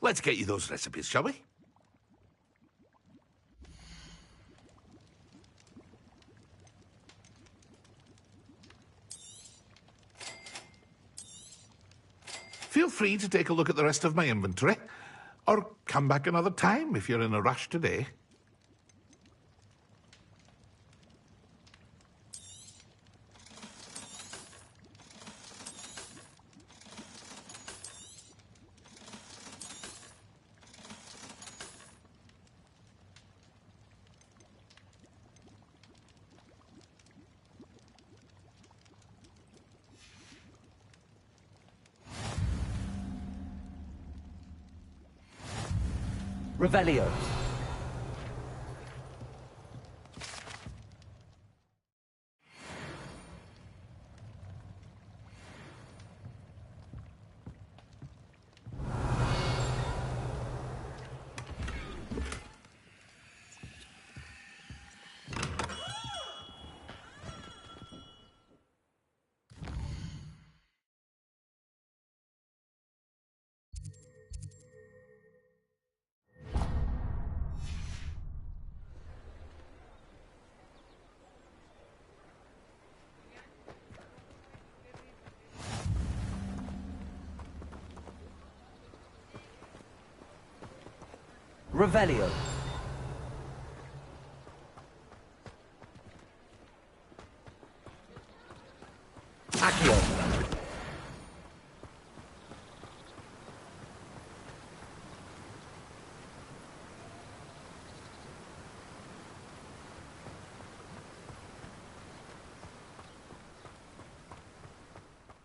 let's get you those recipes, shall we? Feel free to take a look at the rest of my inventory, or come back another time if you're in a rush today. Revelio. Revelio. Accio.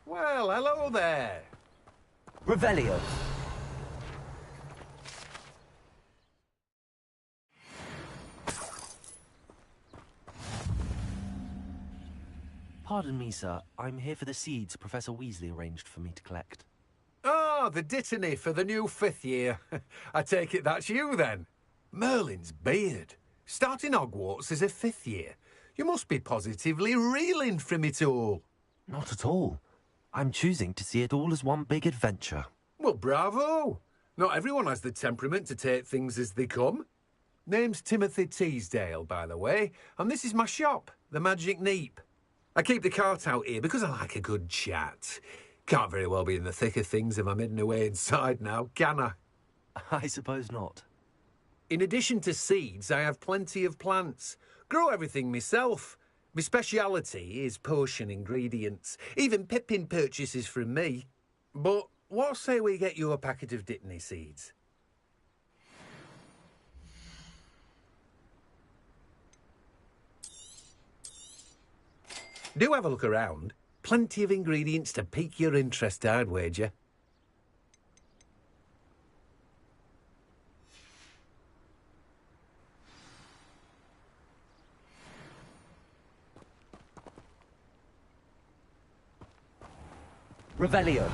Well, hello there. Revelio. Pardon me, sir. I'm here for the seeds Professor Weasley arranged for me to collect. Oh, the dittany for the new 5th year. I take it that's you, then. Merlin's beard. Starting Hogwarts as a 5th year. You must be positively reeling from it all. Not at all. I'm choosing to see it all as one big adventure. Well, bravo. Not everyone has the temperament to take things as they come. Name's Timothy Teasdale, by the way, and this is my shop, the Magic Neep. I keep the cart out here because I like a good chat. Can't very well be in the thick of things if I'm hidden away inside now, can I? I suppose not. In addition to seeds, I have plenty of plants. Grow everything myself. My speciality is potion ingredients. Even Pippin purchases from me. But what say we get you a packet of Dittany seeds? Do have a look around. Plenty of ingredients to pique your interest, I'd wager. Revelio.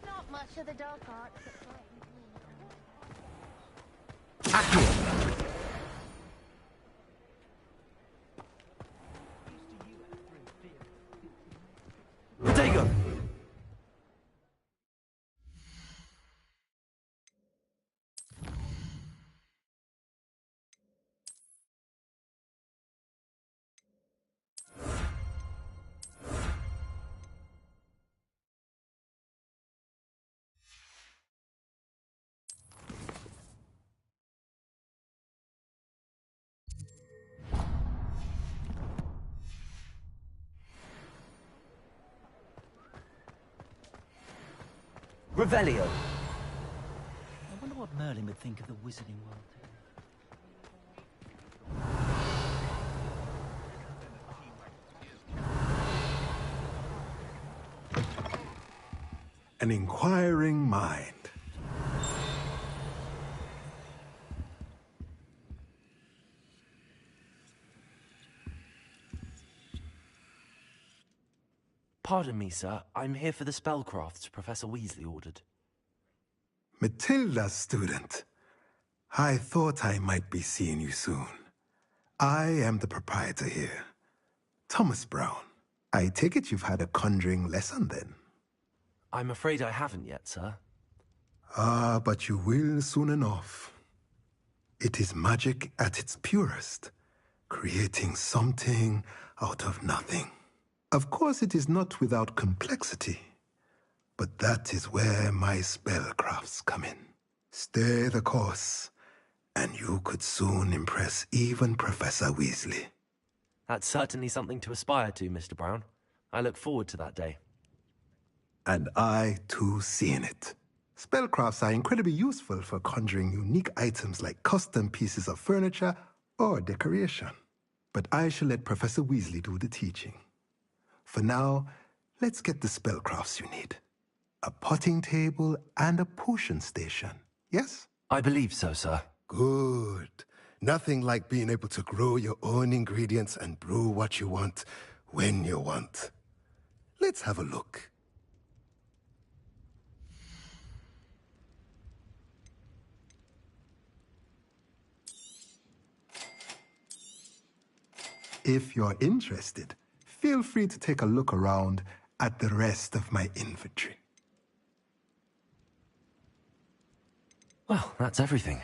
Not much of the dark arts that frightens me. Digo! Revelio. I wonder what Merlin would think of the wizarding world. An inquiring mind. Pardon me, sir. I'm here for the spellcrafts Professor Weasley ordered. Matilda's student. I thought I might be seeing you soon. I am the proprietor here, Thomas Brown. I take it you've had a conjuring lesson then? I'm afraid I haven't yet, sir. Ah, but you will soon enough. It is magic at its purest, creating something out of nothing. Of course, it is not without complexity, but that is where my spellcrafts come in. Stay the course, and you could soon impress even Professor Weasley. That's certainly something to aspire to, Mr. Brown. I look forward to that day. And I, too, seeing it. Spellcrafts are incredibly useful for conjuring unique items like custom pieces of furniture or decoration. But I shall let Professor Weasley do the teaching. For now, let's get the spellcrafts you need. A potting table and a potion station, yes? I believe so, sir. Good. Nothing like being able to grow your own ingredients and brew what you want when you want. Let's have a look. If you're interested, feel free to take a look around at the rest of my inventory. Well, that's everything.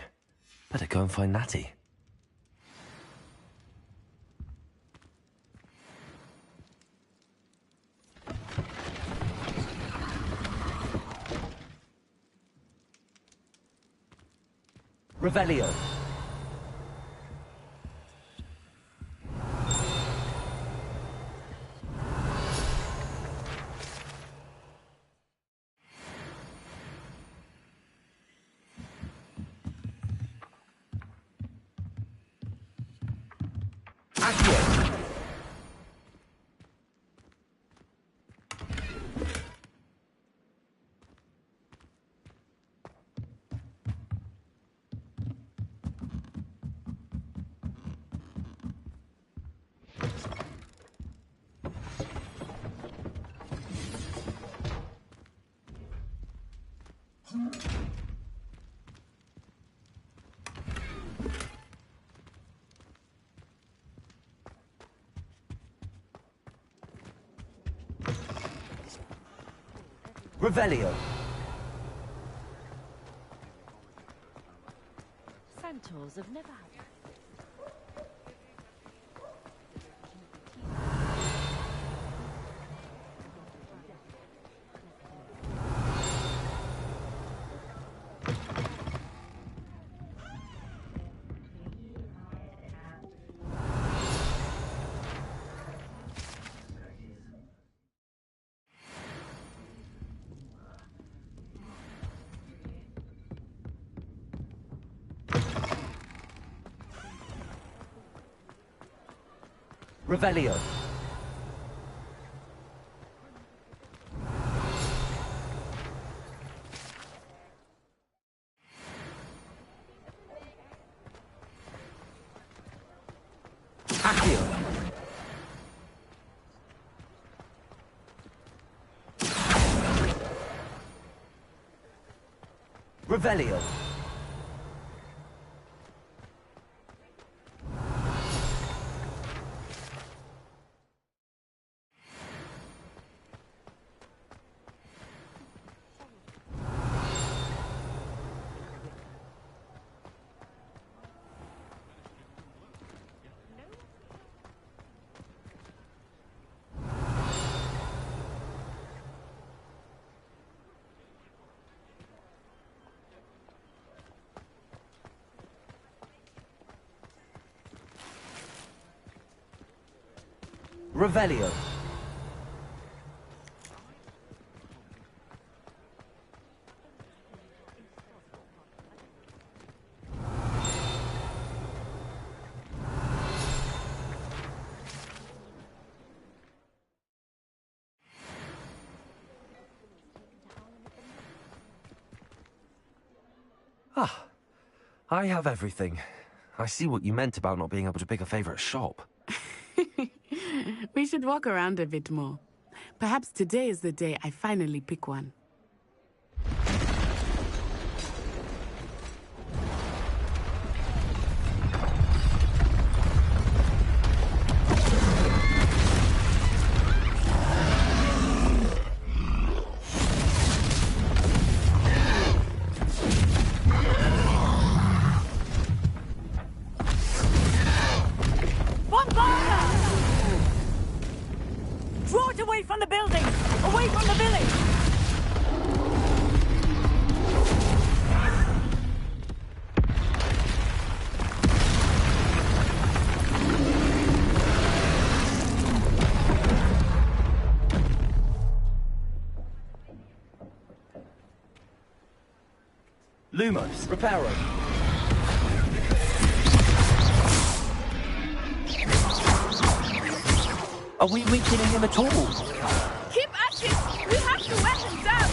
Better go and find Natty. Revelio. Revelio. Centaurs have never had Revelio. Accio. Revelio. Revelio. Ah, I have everything. I see what you meant about not being able to pick a favorite shop. We should walk around a bit more. Perhaps today is the day I finally pick one. From the building! Away from the village! Lumos. Reparo. Are we weakening him at all? Keep at it! We have to wear him down!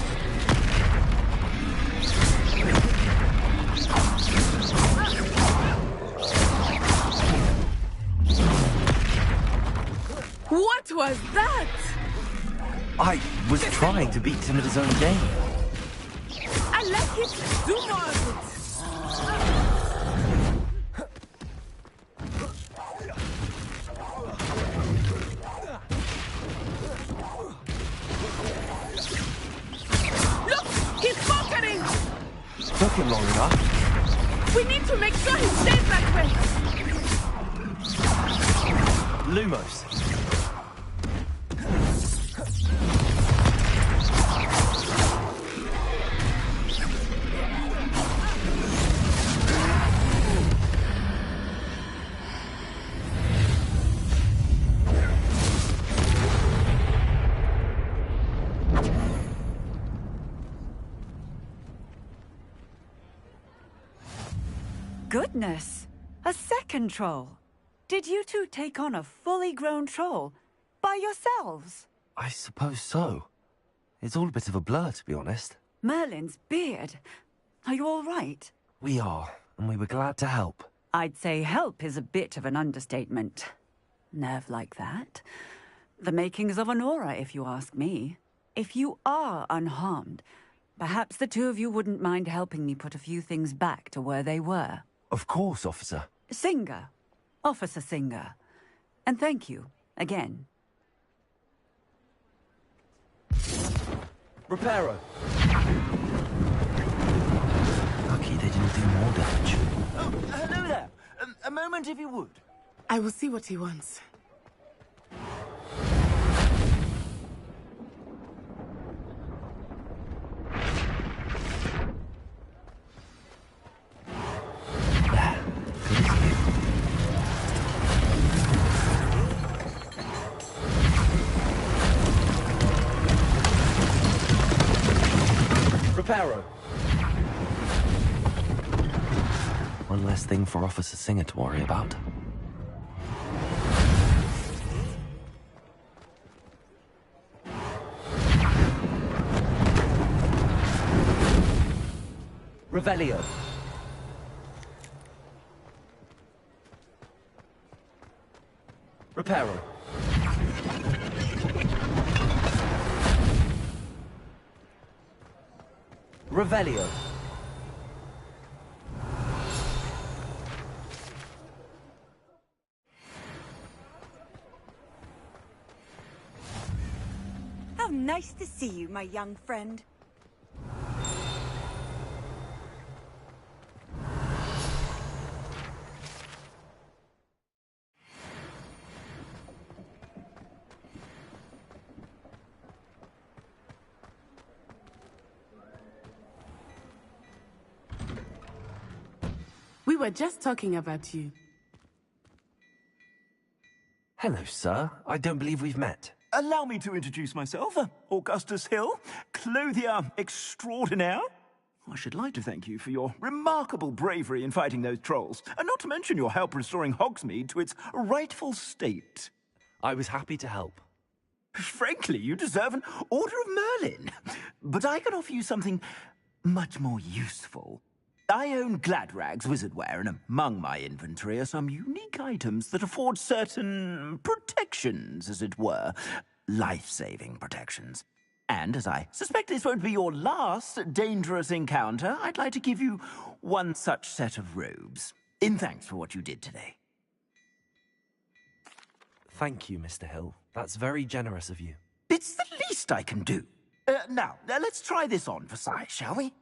What was that? I was trying to beat him at his own game. I like it. Do more of it. Took him long enough. We need to make sure he stays that way. Lumos. Goodness! A second troll! Did you two take on a fully grown troll? By yourselves? I suppose so. It's all a bit of a blur, to be honest. Merlin's beard. Are you all right? We are, and we were glad to help. I'd say help is a bit of an understatement. Nerve like that. The makings of an aura, if you ask me. If you are unharmed, perhaps the two of you wouldn't mind helping me put a few things back to where they were. Of course, officer. Singer. Officer Singer. And thank you, again. Reparo. Lucky they didn't do more damage. Oh, hello there. A moment if you would. I will see what he wants. Reparo. One less thing for Officer Singer to worry about. Revelio. Reparo. Revelio. How nice to see you, my young friend. We were just talking about you. Hello, sir. I don't believe we've met. Allow me to introduce myself, Augustus Hill, clothier extraordinaire. I should like to thank you for your remarkable bravery in fighting those trolls, and not to mention your help restoring Hogsmeade to its rightful state. I was happy to help. Frankly, you deserve an Order of Merlin. But I can offer you something much more useful. I own Gladrag's wizardware, and among my inventory are some unique items that afford certain protections, as it were. Life-saving protections. And as I suspect this won't be your last dangerous encounter, I'd like to give you one such set of robes, in thanks for what you did today. Thank you, Mr. Hill. That's very generous of you. It's the least I can do. Now, let's try this on for size, shall we?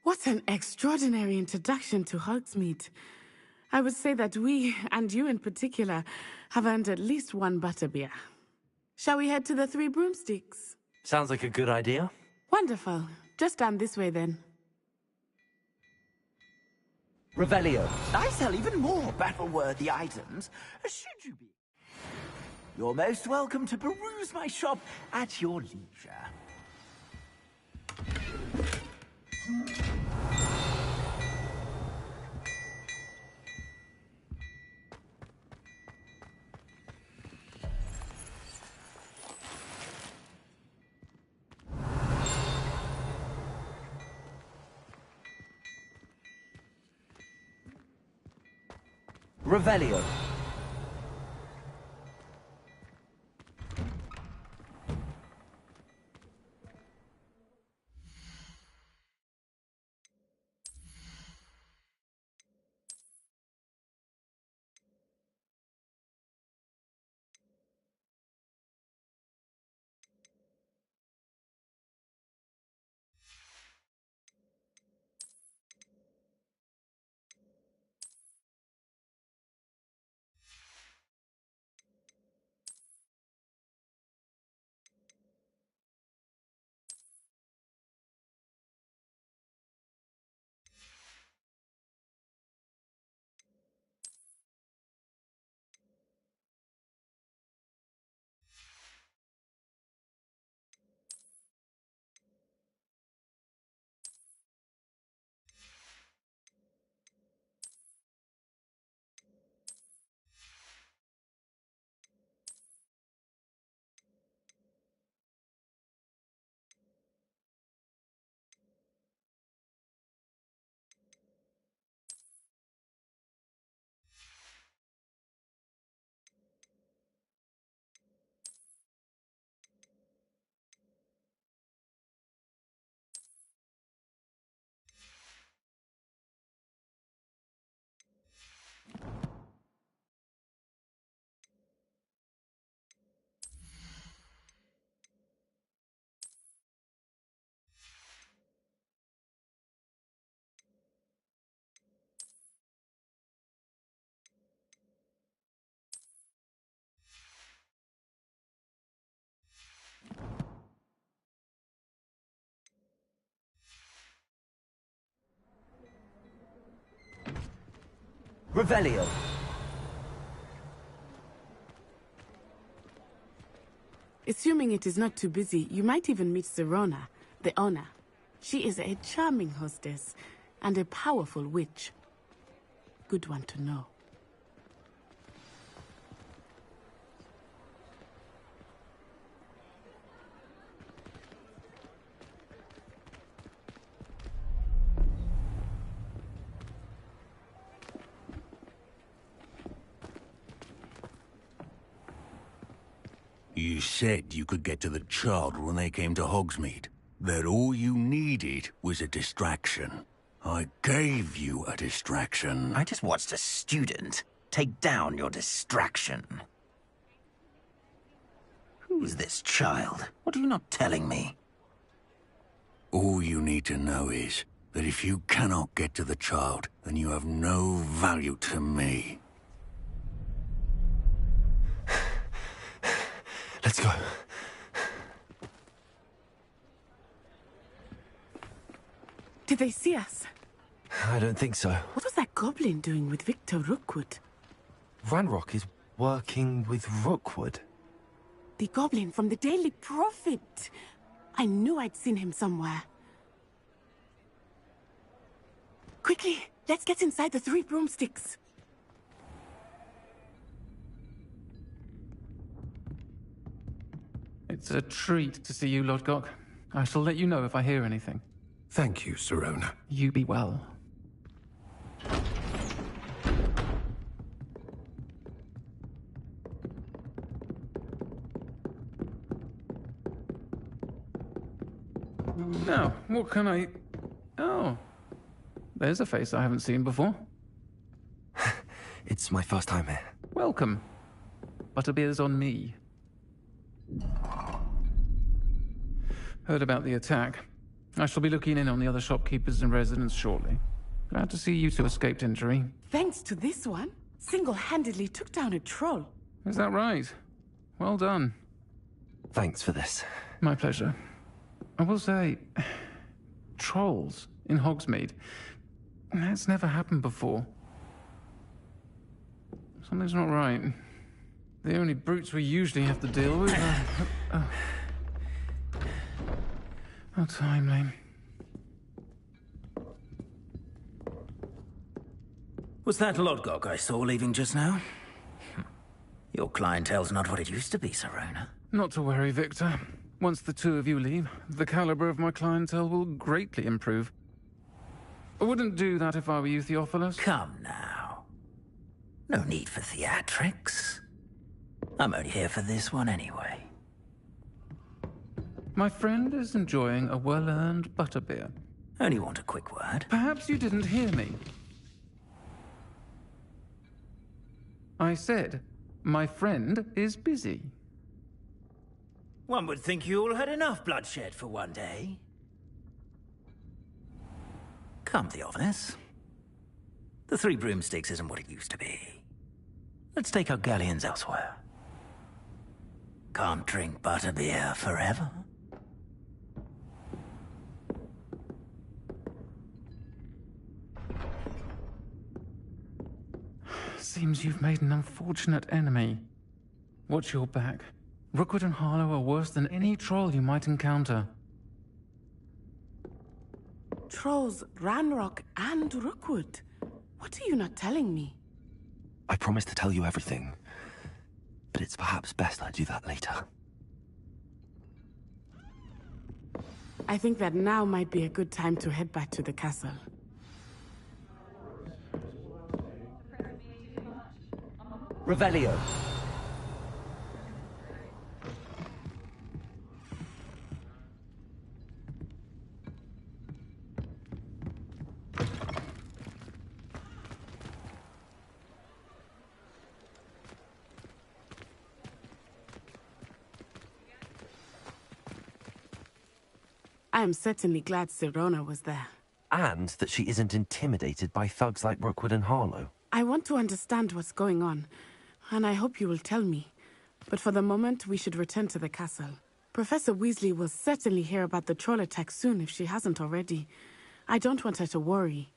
What an extraordinary introduction to Hogsmeade. I would say that we, and you in particular, have earned at least one butterbeer. Shall we head to the Three Broomsticks? Sounds like a good idea. Wonderful. Just down this way then. Revelio. I sell even more battle-worthy items, should you be. You're most welcome to peruse my shop at your leisure. Revelio. Revelio. Assuming it is not too busy, you might even meet Serona, the owner. She is a charming hostess and a powerful witch. Good one to know. You said you could get to the child when they came to Hogsmeade. That all you needed was a distraction. I gave you a distraction. I just watched a student take down your distraction. Who's this child? What are you not telling me? All you need to know is that if you cannot get to the child, then you have no value to me. Let's go. Did they see us? I don't think so. What was that goblin doing with Victor Rookwood? Ranrock is working with Rookwood. The goblin from the Daily Prophet. I knew I'd seen him somewhere. Quickly, let's get inside the 3 broomsticks. It's a treat to see you, Lodgok. I shall let you know if I hear anything. Thank you, Serona. You be well. Now, what can I... Oh. There's a face I haven't seen before. It's my first time here. Welcome. Butterbeer's on me. Heard about the attack. I shall be looking in on the other shopkeepers and residents shortly. Glad to see you two escaped injury. Thanks to this one, single-handedly took down a troll. Is that right? Well done. Thanks for this. My pleasure. I will say, trolls in Hogsmeade. That's never happened before. Something's not right. The only brutes we usually have to deal with are... How timely. Was that Lodgok I saw leaving just now? Your clientele's not what it used to be, Serona. Not to worry, Victor. Once the two of you leave, the caliber of my clientele will greatly improve. I wouldn't do that if I were you, Theophilus. Come now. No need for theatrics. I'm only here for this one anyway. My friend is enjoying a well-earned butterbeer. Only want a quick word. Perhaps you didn't hear me. I said, my friend is busy. One would think you all had enough bloodshed for one day. Come the office. The Three Broomsticks isn't what it used to be. Let's take our galleons elsewhere. Can't drink butterbeer forever. Seems you've made an unfortunate enemy. Watch your back. Rookwood and Harlow are worse than any troll you might encounter. Trolls, Ranrock, and Rookwood. What are you not telling me? I promised to tell you everything, but it's perhaps best I do that later. I think that now might be a good time to head back to the castle. Revelio. I am certainly glad Sirona was there. And that she isn't intimidated by thugs like Rookwood and Harlow. I want to understand what's going on, and I hope you will tell me. But for the moment, we should return to the castle. Professor Weasley will certainly hear about the troll attack soon if she hasn't already. I don't want her to worry.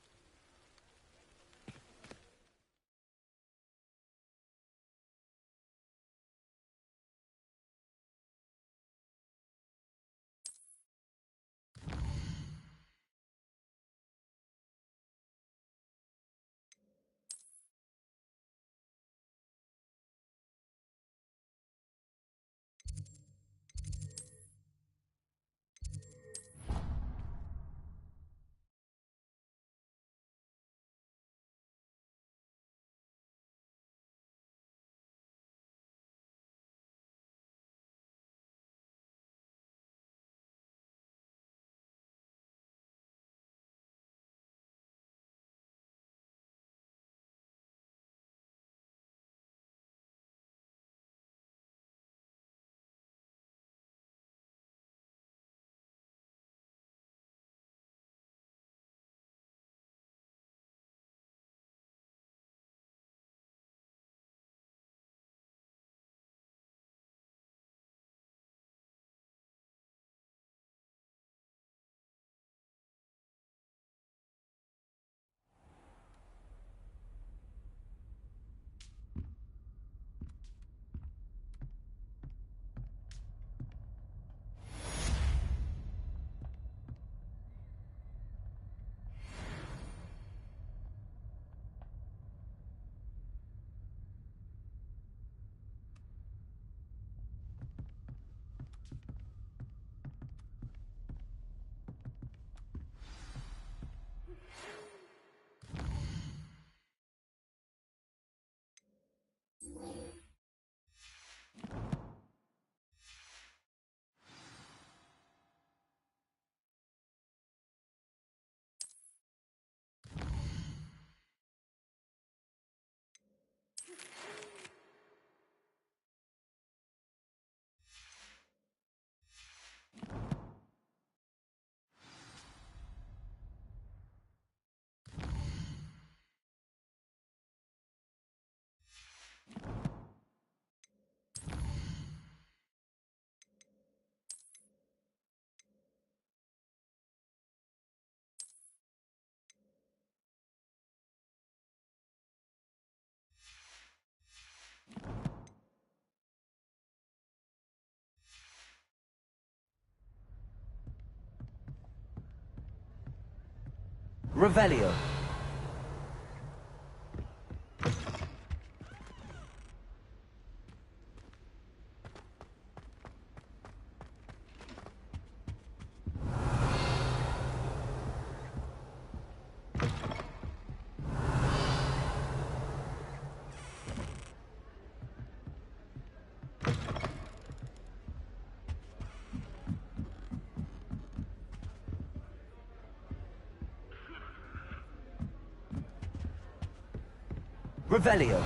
Revelio. Revelio.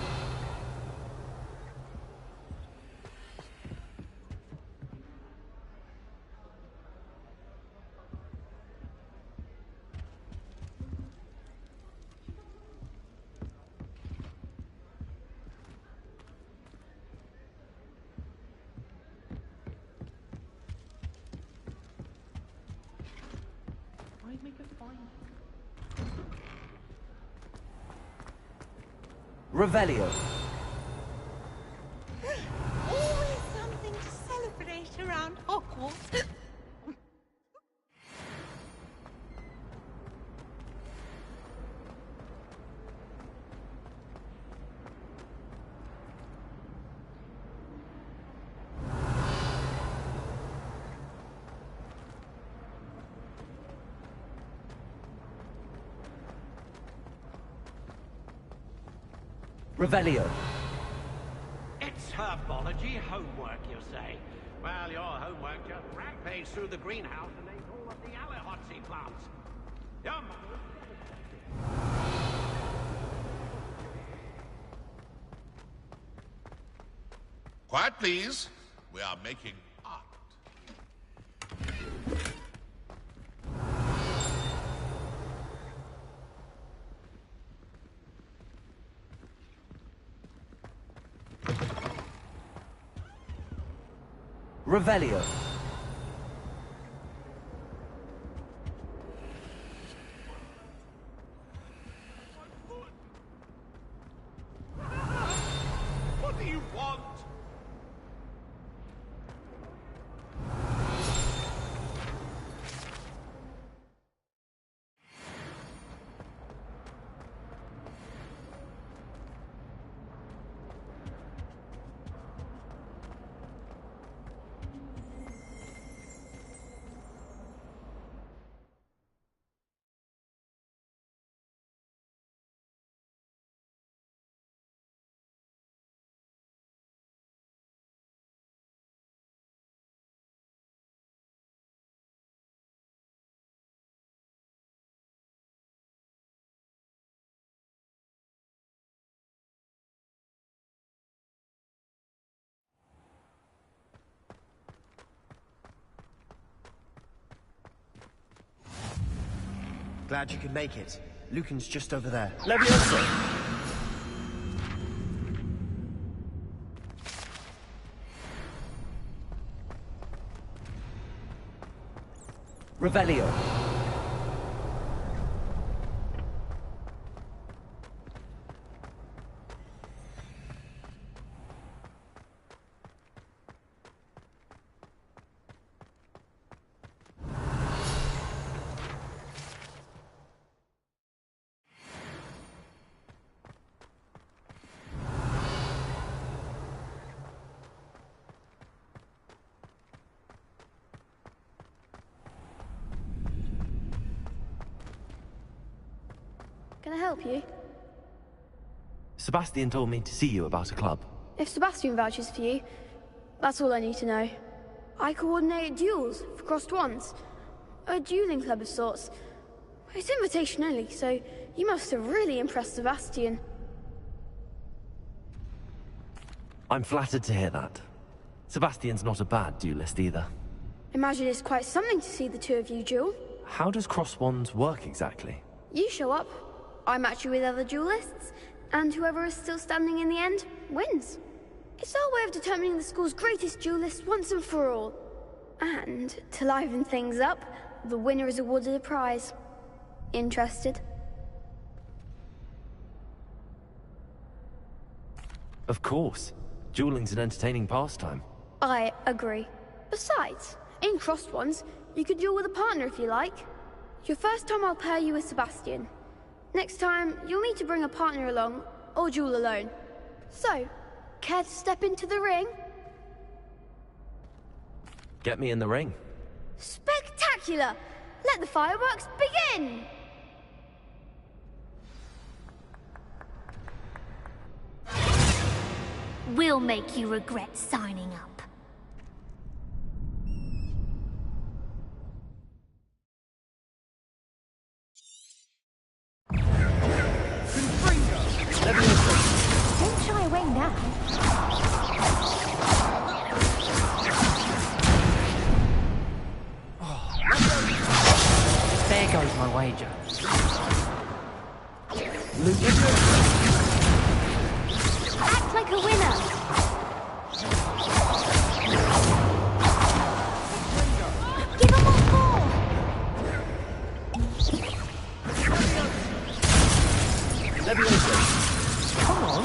Revelio. Always something to celebrate around Hogwarts. Revelio. It's herbology homework, you say? Well, your homework just rampaged through the greenhouse and ate all of the Alahotsy plants. Your Quiet, please. We are making art. Revelio. What do you want? Glad you could make it. Lucan's just over there. Leviosa! Revelio. Can I help you? Sebastian told me to see you about a club. If Sebastian vouches for you, that's all I need to know. I coordinate duels for crossed ones. A dueling club of sorts. It's invitation only, so you must have really impressed Sebastian. I'm flattered to hear that. Sebastian's not a bad duelist either. Imagine it's quite something to see the two of you duel. How does cross wands work exactly? You show up, I match you with other duelists, and whoever is still standing in the end wins. It's our way of determining the school's greatest duelist once and for all. And to liven things up, the winner is awarded a prize. Interested? Of course. Dueling's an entertaining pastime. I agree. Besides, in crossed ones, you could duel with a partner if you like. Your first time I'll pair you with Sebastian. Next time, you'll need to bring a partner along, or duel alone. So, care to step into the ring? Get me in the ring. Spectacular! Let the fireworks begin! We'll make you regret signing up. Leviosa. way now. There goes my wager. Act like a winner. Give him what for. Come on.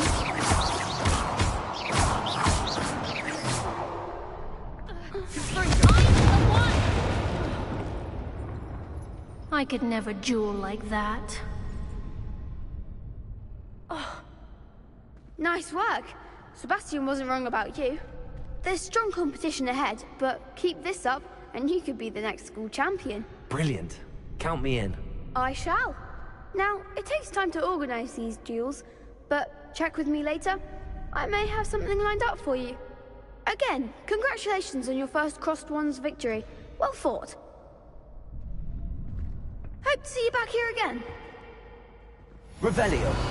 I could never duel like that. Oh. Nice work. Sebastian wasn't wrong about you. There's strong competition ahead, but keep this up and you could be the next school champion. Brilliant. Count me in. I shall. Now, it takes time to organize these duels, but check with me later. I may have something lined up for you. Again, congratulations on your first Crossed Wands victory. Well fought. Hope to see you back here again. Revelio.